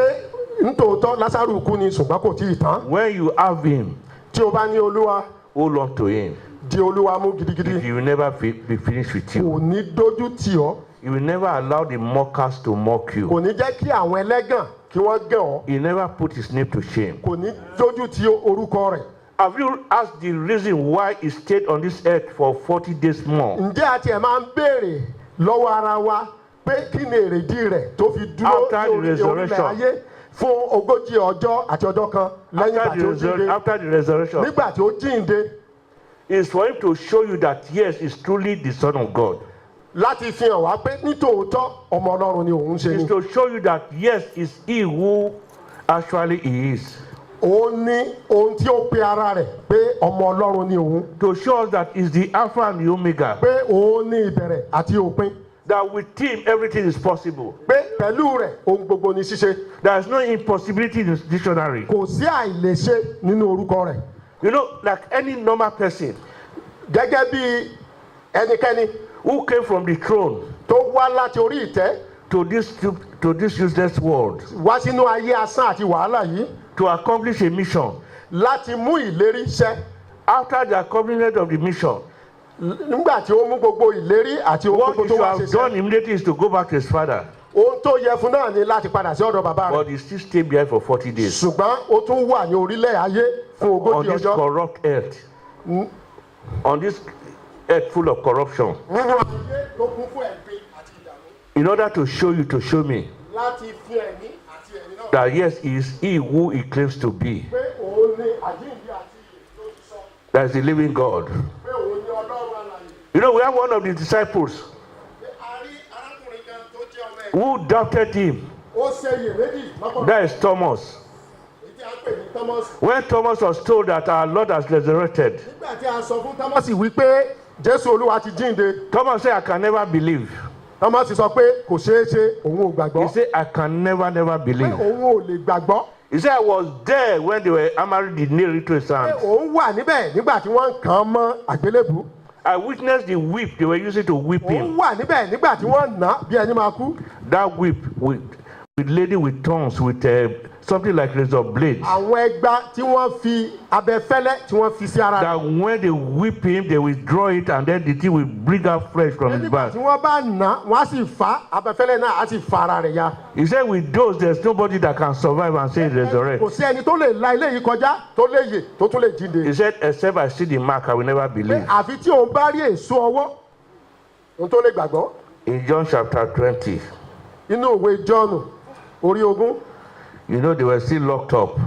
nítòótọ́ Lásárù kú ni ṣùgbọ́n kò tí ì tán. When you have him, Tí o bá ní Olúwa, hold on to him. di Olúwa mú gidigidi. He will never be finished with you. Kò ní dojú tì ọ́. He will never allow the mockers to mock you. Kò ní jẹ́ kí àwọn ẹlẹ́gàn kí wọ́n gàn ọ́. He never put his name to shame. Kò ní dojú ti orúkọ rẹ̀. Have you asked the reason why he stayed on this earth for 40 days more? Ǹjẹ́ àti ẹ̀ máa ń béèrè lọ́wọ́ ara wa pé kí ni èrèdí rẹ̀ tó fi dúró After the ní orílẹ̀ resurrection. ayé fún 40 ọjọ́ àti ọjọ́ kan lẹ́yìn ìgbà tí ó jíǹde. After the resurrection, Nígbà tí ó jíǹde, is for him to show you that yes, he's truly the Son of God. láti fi hàn wá pé nítòótọ́ ọmọ Ọlọ́run ni òun ṣe It's ni. to show you that yes, it's he who actually he is. Òun ní ohun tí ó pe ara rẹ̀ pé ọmọ Ọlọ́run ni òun. To show us that he's the Alpha and the Omega. Pé òun ní ìbẹ̀rẹ̀ àti òpin. That with him everything is possible. Pé pẹ̀lú rẹ̀ ohun gbogbo ni ṣíṣe. There is no impossibility in his dictionary. Kò sí àìlèṣe nínú orúkọ rẹ̀. You know, like any normal person Gẹ́gẹ́ bí ẹnikẹ́ni who came from the throne tó wá láti orí ìtẹ́ to this useless world wá sínú ayé asán àti wàhálà yìí to accomplish a mission. láti mú ìlérí ṣẹ. After the accomplishment of the mission, nígbà tí ó mú gbogbo ìlérí àti ohun what gbogbo he tó should wá have ṣe done ṣẹ. immediately is to go back to his father. ohun tó yẹ fún náà ni láti padà sí ọ̀dọ̀ bàbá rẹ̀. But he still stayed behind for 40 days ṣùgbọ́n ó tún wà ní orílẹ̀ ayé fún on ogójì this ọjọ́. corrupt earth, on this earth full of corruption, nínú ayé tó kún fún ẹ̀gbin àti ìdààmú. in order to show you, to show me láti fi ẹ̀mí àti ẹ̀mí náà. that yes, he is he who he claims to be. pé òun ni àjíǹde àti ìyè ló ti sọ. That is the living God. pé òun ni ọlọ́run alààyè. You know, we have one of the disciples pé a rí arákùnrin kan tó jẹ́ ọmọ ẹ̀. who doubted him. ó ṣe iyèméjì lọ́pọ̀lọpọ̀. That is Thomas. èyí tí a ń pè ní Thomas. When Thomas was told that our Lord has resurrected, nígbà tí a sọ fún Thomas wípé Jésù Olúwa ti jíǹde. Thomas said, I can never believe. Thomas sọ pé kò ṣeé ṣe òun ò gbàgbọ́. He said, I can never pé believe. òun ò lè gbàgbọ́. He said, I was there when they were hammering the nail into his pé hand. òun wà níbẹ̀ nígbà tí wọ́n ń kàn án mọ́ àgbélébùú. I witnessed the whip they were using to whip òun him. wà níbẹ̀ nígbà tí wọ́n nà á bí ẹni máa kú. That whip with lady with tongues, with something like razor blades. àwọn ẹgba tí wọ́n fi abẹfẹ́lẹ́ tí wọ́n fi sí ara rẹ̀. That when they whip him, they withdraw it and then the thing will bring out flesh from his nígbà back. tí wọ́n bá nà á wọ́n á sì fà á abẹfẹ́lẹ́ náà á sì fa ara rẹ̀ ya. He said, with those, there's nobody that can survive and say resurrect. kò sí ẹni tó lè la ilé yìí kọjá tó lè yè tó tún lè jíǹde. He said, except I see the mark, I will never pé believe. àfi tí òun bá rí èso ọwọ́ òun tó lè gbàgbọ́. In John chapter 20, inú ìwé Jọ́ọ̀nù orí 20, you know, they were still locked up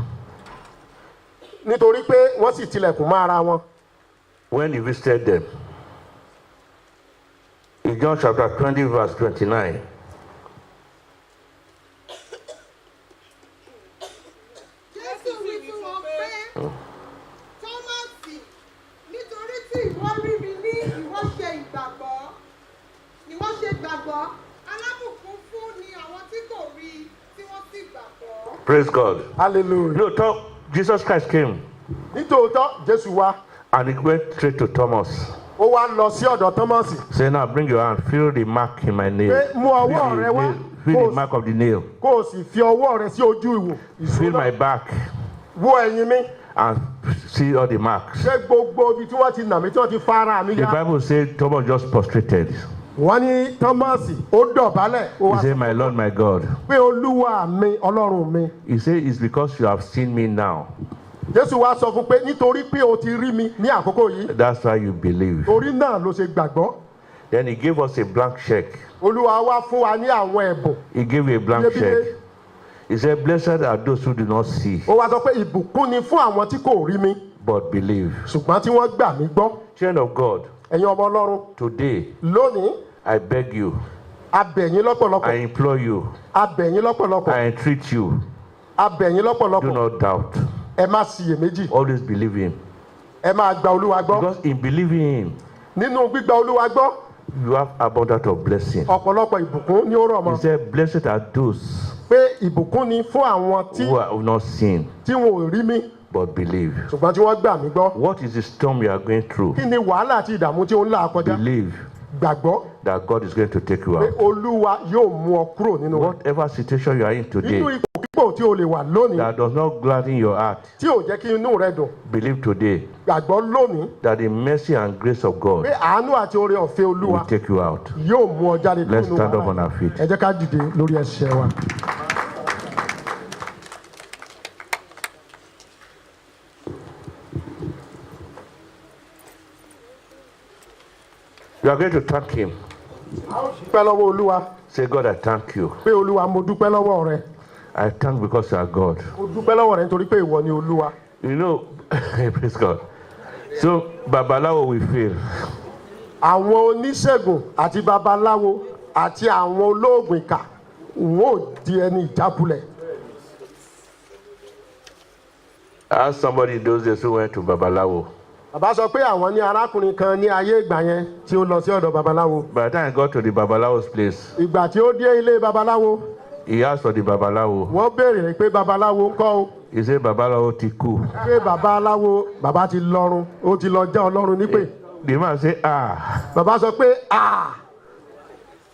nítorí pé wọ́n sì tilẹ̀kùn mọ́ ara wọn. when he visited them. In John chapter 20, verse 29. Jésù wí fún wọn pé Tọ́másì nítorí tí ìwọ rí mi ní ìwọ ṣe gbàgbọ́ alábùkún fún ni àwọn tí kò rí tí wọ́n sì gbàgbọ́. Praise God. hallelujah. No, Jesus Christ came nítòótọ́ Jésù wá and he went straight to Thomas. ó wá lọ sí ọ̀dọ̀ Tọ́másì. Say, now bring your hand, feel the mark in my nail. pé mú ọwọ́ rẹ wá Feel the mark of the nail. kó o sì fi ọwọ́ rẹ sí ojú ìwò. Feel my back wo ẹ̀yìn mi. and see all the marks. ṣé gbogbo ibi tí wọ́n ti nà mí tí wọ́n ti fa ara mi The ya. Bible says Thomas just prostrated. wọ́n ní Tọ́másì ó dọ̀bálẹ̀. ó He wá said, my Lord, my God. pé Olúwa mi Ọlọ́run mi. He said, it's because you have seen me now. Jésù wá sọ fún pé nítorí pé o ti rí mi ní àkókò yìí. That's why you believe. torí náà ló ṣe gbàgbọ́. Then he gave us a blank check. Olúwa wá fún wa ní àwọn ẹ̀bùn. He gave a blank Iyebíye. check. He said, blessed are those who do not see, ó wá sọ pé ìbùkún ni fún àwọn tí kò rí mi but believe. ṣùgbọ́n tí wọ́n gbà mí gbọ́. Children of God, ẹ̀yin ọmọ Ọlọ́run today, lónìí I beg you, a bẹ̀ yín I lọ́pọ̀lọpọ̀. implore you, a bẹ̀ yín lọ́pọ̀lọpọ̀. I entreat you, a bẹ̀ yín do lọ́pọ̀lọpọ̀. not doubt. ẹ má ṣiyèméjì. Always believe him. ẹ máa gba Olúwa gbọ́. Because in believing him, nínú gbígba Olúwa gbọ́ you have abundance of blessing. ọ̀pọ̀lọpọ̀ ìbùkún ni ó rọ̀ He mọ́. said, blessed are those pé ìbùkún ni fún àwọn who have not seen, tí wọn ò rí mi but believe. ṣùgbọ́n tí wọ́n gbà mí gbọ́. What is the storm you are going through? kí ni wàhálà àti ìdààmú tí ó ń là kọjá. Believe gbàgbọ́ that God is going to take you pé out. Olúwa yóò mú ọ kúrò nínú rẹ̀. Whatever situation you are in today nínú ipò tí o lè wà lónìí that does not gladden your heart, tí ò jẹ́ kí inú rẹ dùn. believe today gbàgbọ́ lónìí that the mercy and grace of God pé àánú àti oore ọ̀fẹ́ Olúwa will take you out. yóò mú ọ jáde Let's nínú stand up wàhálà on our yìí. feet. ẹ jẹ́ ká dìde lórí ẹsẹ̀ wa. You are going to thank him. dúpẹ́ lọ́wọ́ Olúwa Say, God, I thank you. pé Olúwa mo dúpẹ́ lọ́wọ́ rẹ. I thank because you are God. mo dúpẹ́ lọ́wọ́ rẹ nítorí pé ìwọ ni Olúwa. You know, praise God. So, Babalawo will fail. àwọn oníṣègùn àti babaláwo àti àwọn olóògùn ìkà wọn ò di ẹni ìjákulẹ̀. I asked somebody in those days who went to Babalawo. bàbá sọ pé àwọn ní arákùnrin kan ní ayé ìgbà yẹn tí ó lọ sí ọ̀dọ̀ babaláwo. By the time I got to the Babalawo's place, ìgbà tí ó dé ilé babaláwo he asked for the Babalawo. wọ́n béèrè pé babaláwo ń kọ́ o. He said, Babalawo ti kú. pé babaláwo bàbá ti lọ́run ó ti lọ já Ọlọ́run nípè. The man said, ah. bàbá sọ pé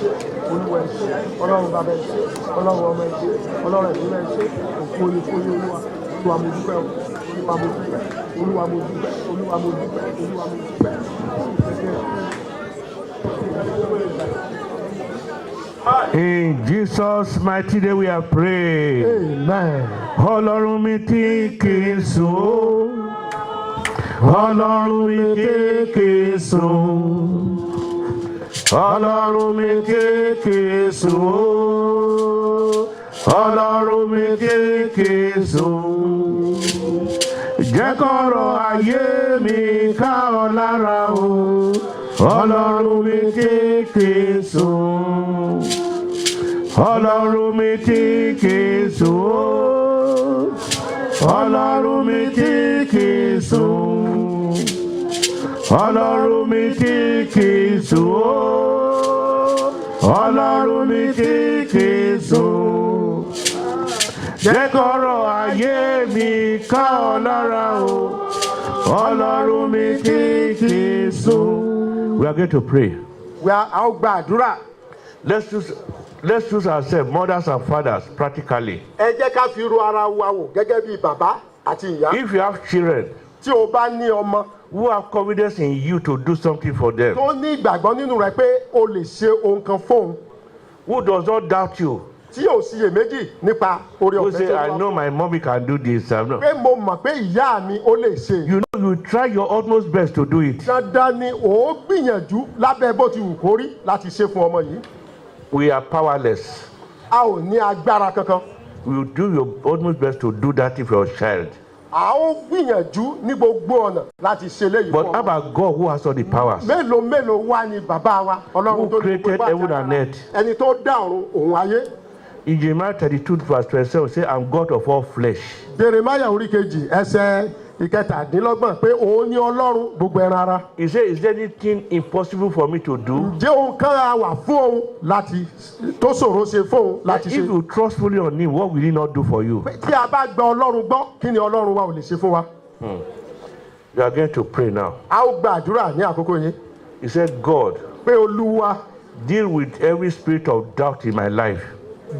ṣe olúwa ẹ ṣe ọlọ́run bàbá ẹ ṣe ọlọ́run ọmọ ẹ ṣe ọlọ́run ẹ̀mí ẹ ṣe òkú oyin fún yín olúwa mo dúpẹ́ olúwa mo dúpẹ́ olúwa mo dúpẹ́ olúwa mo dúpẹ́ olúwa mo dúpẹ́. In Jesus' mighty name we are praying. Amen. Ọlọ́run mi tí kì í sùn. Ọlọ́run mi tí kì í sùn. Ọlọ́run mi tí kì í sùn. Ọlọ́run mi tí kì í sùn. Jẹ́ kọ́rọ̀ ayé mi ká ọ lára o. Ọlọ́run mi tí kì í sùn. Ọlọ́run mi tí kì í sùn. Ọlọ́run mi tí kì í sùn. Ọlọ́run mi tí kì í sùn. Ọlọ́run mi tí kì í sùn. Jẹ́ kọ́rọ̀ ayé mi ká ọ lára o. Ọlọ́run mi tí kì í sùn. We are going to pray. We are out gba àdúrà. Let's use ourselves, mothers and fathers, practically. Ẹ jẹ́ ká fi ro ara wa wò gẹ́gẹ́ bí bàbá àti ìyá. If you have children Tí o bá ní ọmọ who have confidence in you to do something for them, tó ní ìgbàgbọ́ nínú rẹ pé o lè ṣe ohun kan fóun, who does not doubt you, tí ò síyèméjì nípa oore who ọ̀fẹ́ say, tó I wá know fún. my mommy can do this. I'm not. Pé mo mọ̀ pé ìyá mi ó lè ṣe. You know, you try your utmost best to do it. Dandan ni ò gbìyànjú lábẹ́ bó ti wù kó rí láti ṣe fún ọmọ yìí. We are powerless. A ò ní agbára kankan. You will do your utmost best to do that for your child. A ó gbìyànjú ní gbogbo ọ̀nà láti ṣe léyìí But fún how ọmọ. about God who has all the powers? Mélòó mélòó wá ní bàbá wa Ọlọ́run Who tó ní created gbogbo heaven àti and agbára. earth? Ẹni tó dá ọ̀run òun ayé. In Jeremiah 32 verse 27, say, I'm God of all flesh. Jeremiah orí kejì ẹsẹ̀ ìkẹtàdínlọ́gbọ̀n pé òun ní Ọlọ́run gbogbo ẹran ara. He said, is there anything impossible for me to do? Ǹjẹ́ ohun kan á wà fún òun láti tó ṣòro ṣe fún òun láti If ṣe? you trust fully on him, what will he not do for you? Tí a bá gba Ọlọ́run gbọ́, kí ni Ọlọ́run wa ò lè ṣe fún wa? You are going to pray now. A ó gba àdúrà ní àkókò yìí He said, God, pé Olúwa deal with every spirit of doubt in my life.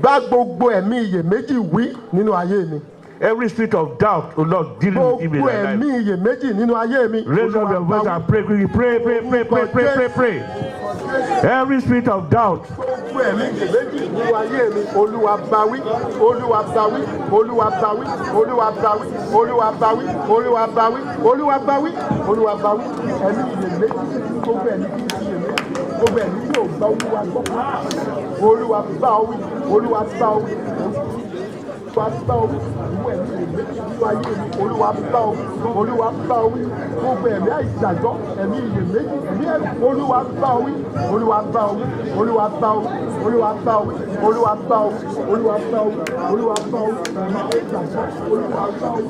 bá gbogbo ẹ̀mí iyèméjì wí nínú ayé mi. Every spirit of doubt, oh Lord, deal with him in Gbogbo my ẹ̀mí life. iyèméjì nínú ayé mi. Raise up your voice and pray quickly. Pray. Every spirit of doubt, Gbogbo ẹ̀mí iyèméjì nínú ayé mi. Olúwa bá wí, Olúwa bá wí, Olúwa bá wí, Olúwa bá wí, Olúwa bá wí, Olúwa bá wí, Olúwa bá wí, Olúwa bá wí. Ẹ̀mí iyèméjì, gbogbo ẹ̀mí iyèméjì, gbogbo ẹ̀mí yóò gbọ́ Olúwa gbọ́. Olúwa bá wí, Olúwa bá wí. olúwa bá wí ìwọ ẹ̀mí ìyèméjì nínú ayé mi olúwa bá wí olúwa bá wí gbogbo ẹ̀mí àìsàjọ́ ẹ̀mí ìyèméjì ẹ̀mí ẹ̀rù olúwa bá wí olúwa bá wí olúwa bá wí olúwa bá wí olúwa bá wí olúwa bá wí olúwa bá wí ẹ̀mí àìsàjọ́ olúwa bá wí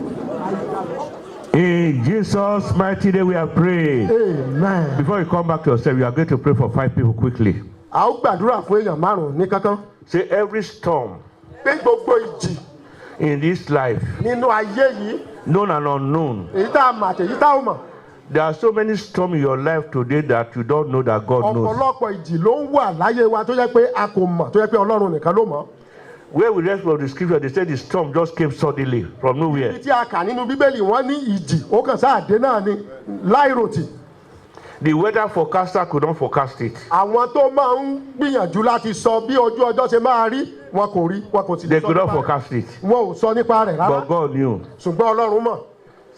àìsàjọ́. In Jesus' mighty name we are praying. Amen. Before you come back to yourself, you are going to pray for 5 people quickly. A ó gbàdúrà fún èèyàn márùn-ún ní kankan. Say every storm Pé gbogbo ìjì in this life, nínú ayé yìí, known and unknown, èyí tá a mọ̀ àtẹ̀yí tá a ò mọ̀. there are so many storms in your life today that you don't know that God knows. Ọ̀pọ̀lọpọ̀ ìjì ló ń wà láyé wa tó jẹ́ pé a kò mọ̀ tó jẹ́ pé Ọlọ́run nìkan ló mọ̀. Where we read from the scripture, they said the storm just came suddenly from nowhere. Ibi tí a kà nínú Bíbélì wọ́n ní ìjì ó kàn sáà dé náà ni láìròtì. The weather forecaster could not forecast it. Àwọn tó máa ń gbìyànjú láti sọ bí ojú ọjọ́ ṣe máa rí wọn kò rí wọn kò sì They lè sọ could not nípa rẹ̀. forecast it. Wọn ò sọ nípa rẹ̀ rárá. But God knew. Ṣùgbọ́n Ọlọ́run mọ̀.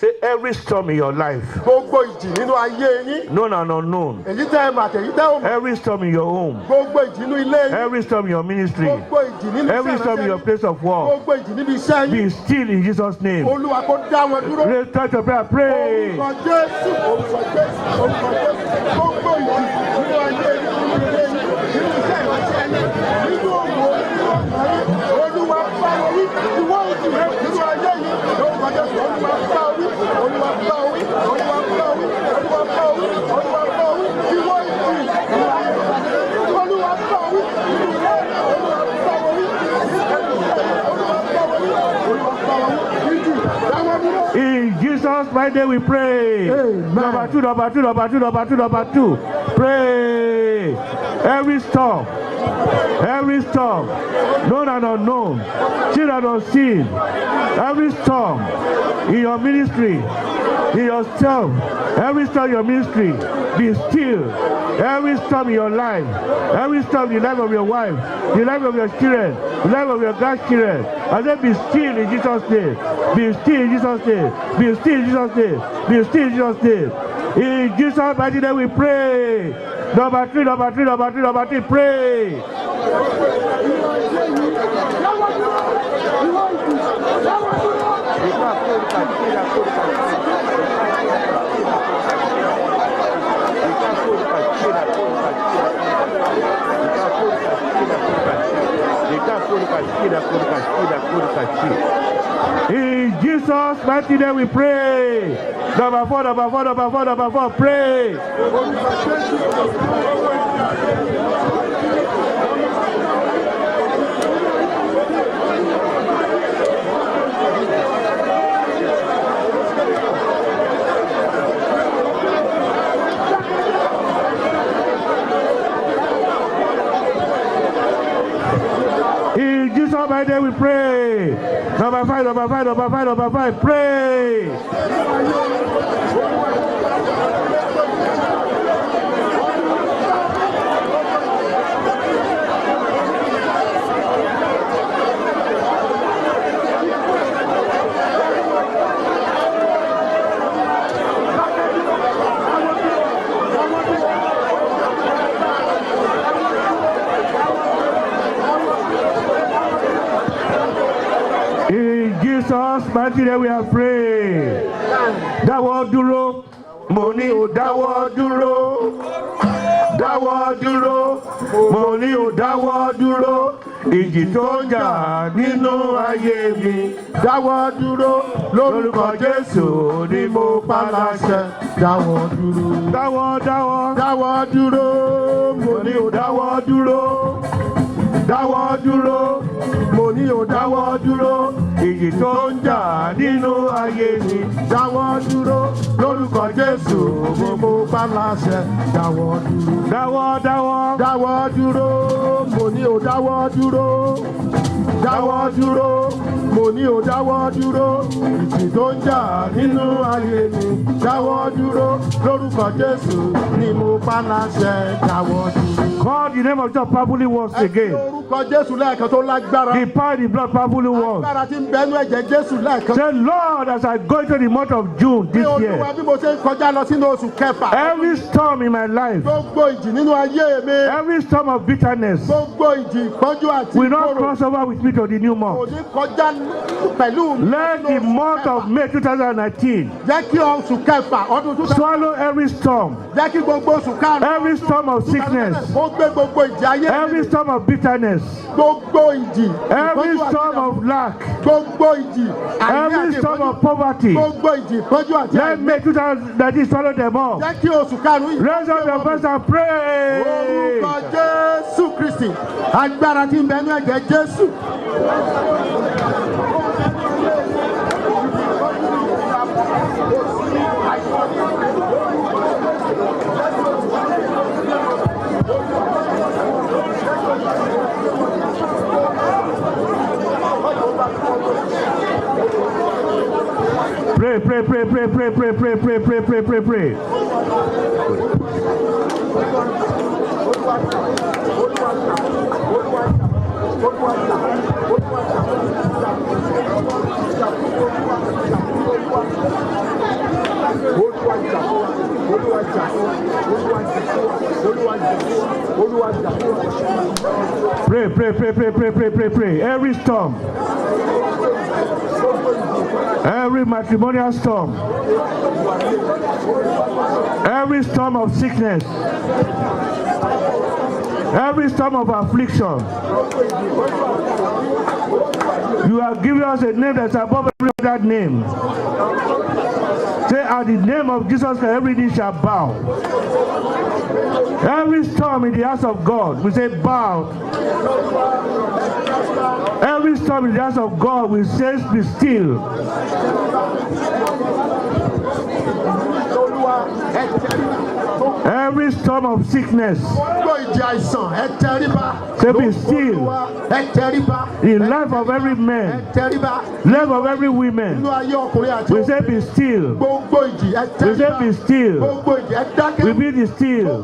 Say every storm in your life, Gbogbo ìjì nínú ayé yín. known and unknown, Èyí tẹ́ ẹ mà àtẹ̀yí tẹ́ ò mọ̀. every storm in your home, Gbogbo ìjì nínú ilé yín. every storm in your ministry, Gbogbo ìjì nínú every storm in your place of work, Gbogbo ìjì níbi iṣẹ́ yín. be still in Jesus' name. Olúwa kó dá wọn dúró. Raise touch your prayer, pray. Orúkọ Jésù, orúkọ Jésù, orúkọ Jésù. Gbogbo ìjì nínú ayé yín, nínú ilé yín, nínú iṣẹ́ ìránṣẹ́ yín, nínú òwò, nínú ọ̀nà yín. Olúwa bá wọn wí. Ìwọ òjì nínú ayé yín. Orúkọ Jésù, Olúwa bá wí. Olúwa bá wí. Olúwa bá wí. Olúwa bá wí. Olúwa bá wí. Ìwọ ìjì nínú ayé yín. Olúwa bá wí. Nínú ilé yín. Olúwa bá wí. Olúwa bá wí. Olúwa bá wí. Ìjì dáwọ́ dúró. In Jesus' mighty name we pray. Amen. Number two. Pray. Every storm, known and unknown, seen and unseen, every storm in your ministry, in yourself, every storm in your ministry, be still. Every storm in your life, every storm in the life of your wife, the life of your children, the life of your grandchildren, I say be still in Jesus' name. Be still in Jesus' name. Be still in Jesus' name. Be still in Jesus' name. In Jesus' mighty name we pray. Number three, pray. In Jesus' mighty name we pray. Number four, pray. In Jesus' mighty name we pray. Number five, pray. In Jesus' mighty name we have prayed. Dáwọ́ dúró, mo ní o dáwọ́ dúró. Dáwọ́ dúró, mo ní o dáwọ́ dúró. Ìjì tó ń jà nínú ayé mi. Dáwọ́ dúró lórúkọ Jésù ni mo pa láṣẹ. Dáwọ́ dúró. Dáwọ́ dúró. Mo ní o dáwọ́ dúró. Dáwọ́ dúró. Mo ní o dáwọ́ dúró. Ìjì tó ń jà nínú ayé mi. Dáwọ́ dúró lórúkọ Jésù ni mo pa láṣẹ. Dáwọ́ dúró. Dáwọ́ dúró. Mo ní o dáwọ́ dúró. Dáwọ́ dúró. Mo ní o dáwọ́ dúró. Ìjì tó ń jà nínú ayé mi. Dáwọ́ dúró lórúkọ Jésù ni mo pa láṣẹ. Dáwọ́ dúró. Call the name of Jesus powerfully once Ẹ fi again. orúkọ Jésù lẹ́ẹ̀kan tó lágbára. The power in the blood powerfully once. Agbára tí ń bẹnu ẹ̀jẹ̀ Jésù lẹ́ẹ̀kan. Say, Lord, as I go into the month of June Bí this Olúwa year, bí mo ṣe ń kọjá lọ sínú oṣù kẹfà. every storm in my life, Gbogbo ìjì nínú ayé mi. every storm of bitterness Gbogbo ìjì ìpọ́njú àti will not ìkorò. cross over with me to the new Kò month. ní kọjá pẹ̀lú mi. Let the month of May 2019 Jẹ́ kí oṣù kẹfà ọdún 2019. swallow every storm, Jẹ́ kí gbogbo oṣù karùn-ún. every storm of sickness, Ó gbé gbogbo ìjì ayé mi. every storm of bitterness, Gbogbo ìjì. every ìpọ́njú àti storm ìdààmú. of lack, Gbogbo ìjì. àìní every àti storm ìpọ́njú. of poverty. Gbogbo ìjì ìpọ́njú àti Let àìní. May 2019 swallow them all. Jẹ́ kí oṣù karùn-ún yìí. Raise up your voice and pray. Orúkọ Jésù Kristi. Agbára tí ń bẹnu ẹ̀jẹ̀ Jésù. Pray, pray, pray, pray, pray, pray, pray, pray, pray, pray, pray, pray. Pray, pray, pray, pray, pray, pray, pray, pray. Every storm, every matrimonial storm, every storm of sickness, every storm of affliction, you have given us a name that's above every other name. Say, at the name of Jesus Christ, every knee shall bow. Every storm in the house of God, we say bow. Every storm in the house of God, we say be still. Every storm of sickness, say be still. In the life of every man, life of every woman, we say be still. We say be still. We be still.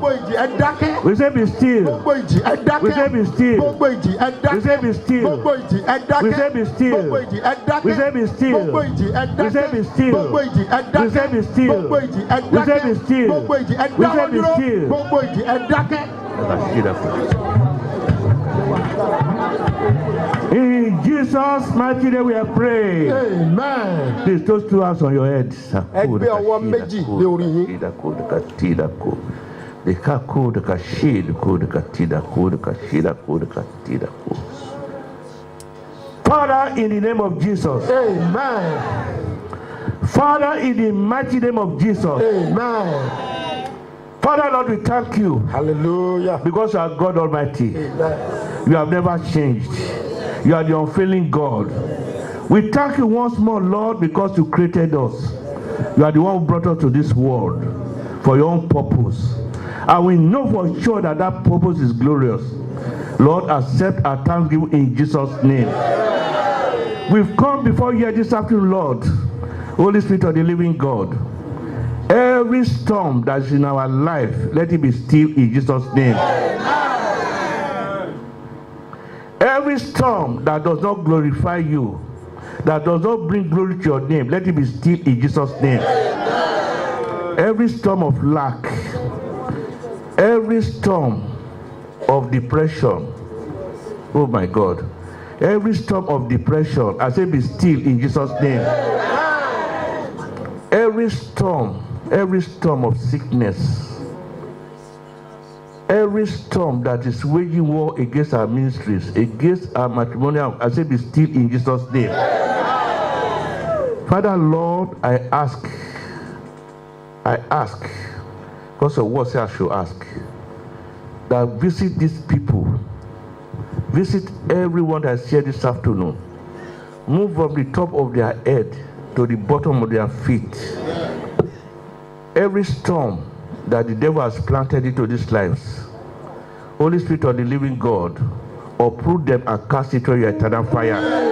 We say be still. We say be still. We say be still. We say be still. We say be still. We say be still. We say be still. We say be still. We say be still. In Jesus' mighty name we are praying. Amen. Please, those two hands on your head. Ẹgbẹ́ ọwọ́ méjì lé orí yín. Father, in the name of Jesus. Amen. Father, in the mighty name of Jesus. Amen. Father, Lord, we thank you. Hallelujah. Because you are God Almighty. Amen. You have never changed. You are the unfailing God. We thank you once more, Lord, because you created us. You are the one who brought us to this world for your own purpose. And we know for sure that that purpose is glorious. Lord, accept our thanksgiving in Jesus' name. We've come before you this afternoon, Lord. Holy Spirit of the living God. Every storm that's in our life, let it be still in Jesus' name. Every storm that does not glorify you, that does not bring glory to your name, let it be still in Jesus' name. Every storm of lack, every storm of depression, oh my God, every storm of depression, I say be still in Jesus' name. Every storm of sickness, every storm that is waging war against our ministries, against our matrimonial, I say be still in Jesus' name. Father, Lord, I ask, because of what I should ask, that visit these people, visit everyone that is here this afternoon, move from the top of their head to the bottom of their feet. Every storm that the devil has planted into these lives, Holy Spirit of the living God, uproot them and cast it to your eternal fire.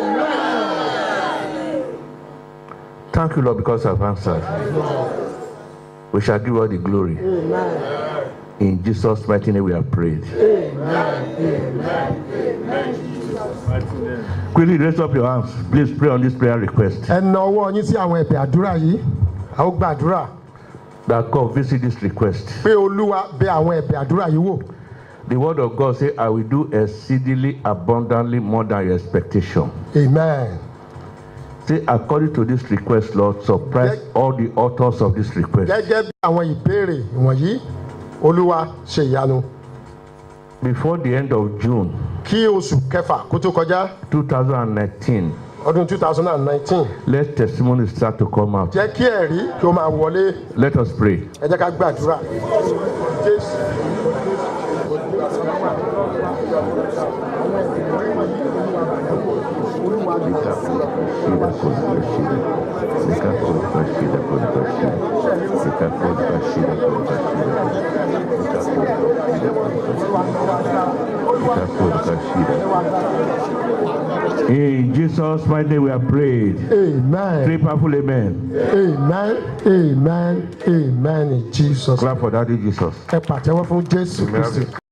Thank you, Lord, because I've answered. We shall give all the glory. In Jesus' mighty name we have prayed. Quickly raise up your hands. Please pray on this prayer request. ẹ na ọwọ́ yín sí àwọn ẹ̀bẹ̀ àdúrà yìí a ó gbàdúrà That God visit this request. pé olúwa bẹ̀ àwọn ẹ̀bẹ̀ àdúrà yìí wò. The word of God says, I will do exceedingly abundantly more than your expectation. Amen. Say, according to this request, Lord, surprise all the authors of this request. gẹ́gẹ́ bí àwọn ìbéèrè wọ̀nyí olúwa ṣe ìyanu. Before the end of June kí oṣù kẹfà kó tó kọjá 2019, ọdún 2019 let testimonies start to come out. jẹ́ kí ẹ̀rí kí ó máa wọlé. Let us pray. ẹ jẹ́ ká gbàdúrà. Jésù. In Jesus' mighty name we are prayed. Amen. Three powerful amen. Amen. Amen. Amen. In Jesus. Clap for Daddy Jesus. ẹ pàtẹ́wọ́ fún Jésù Kristi.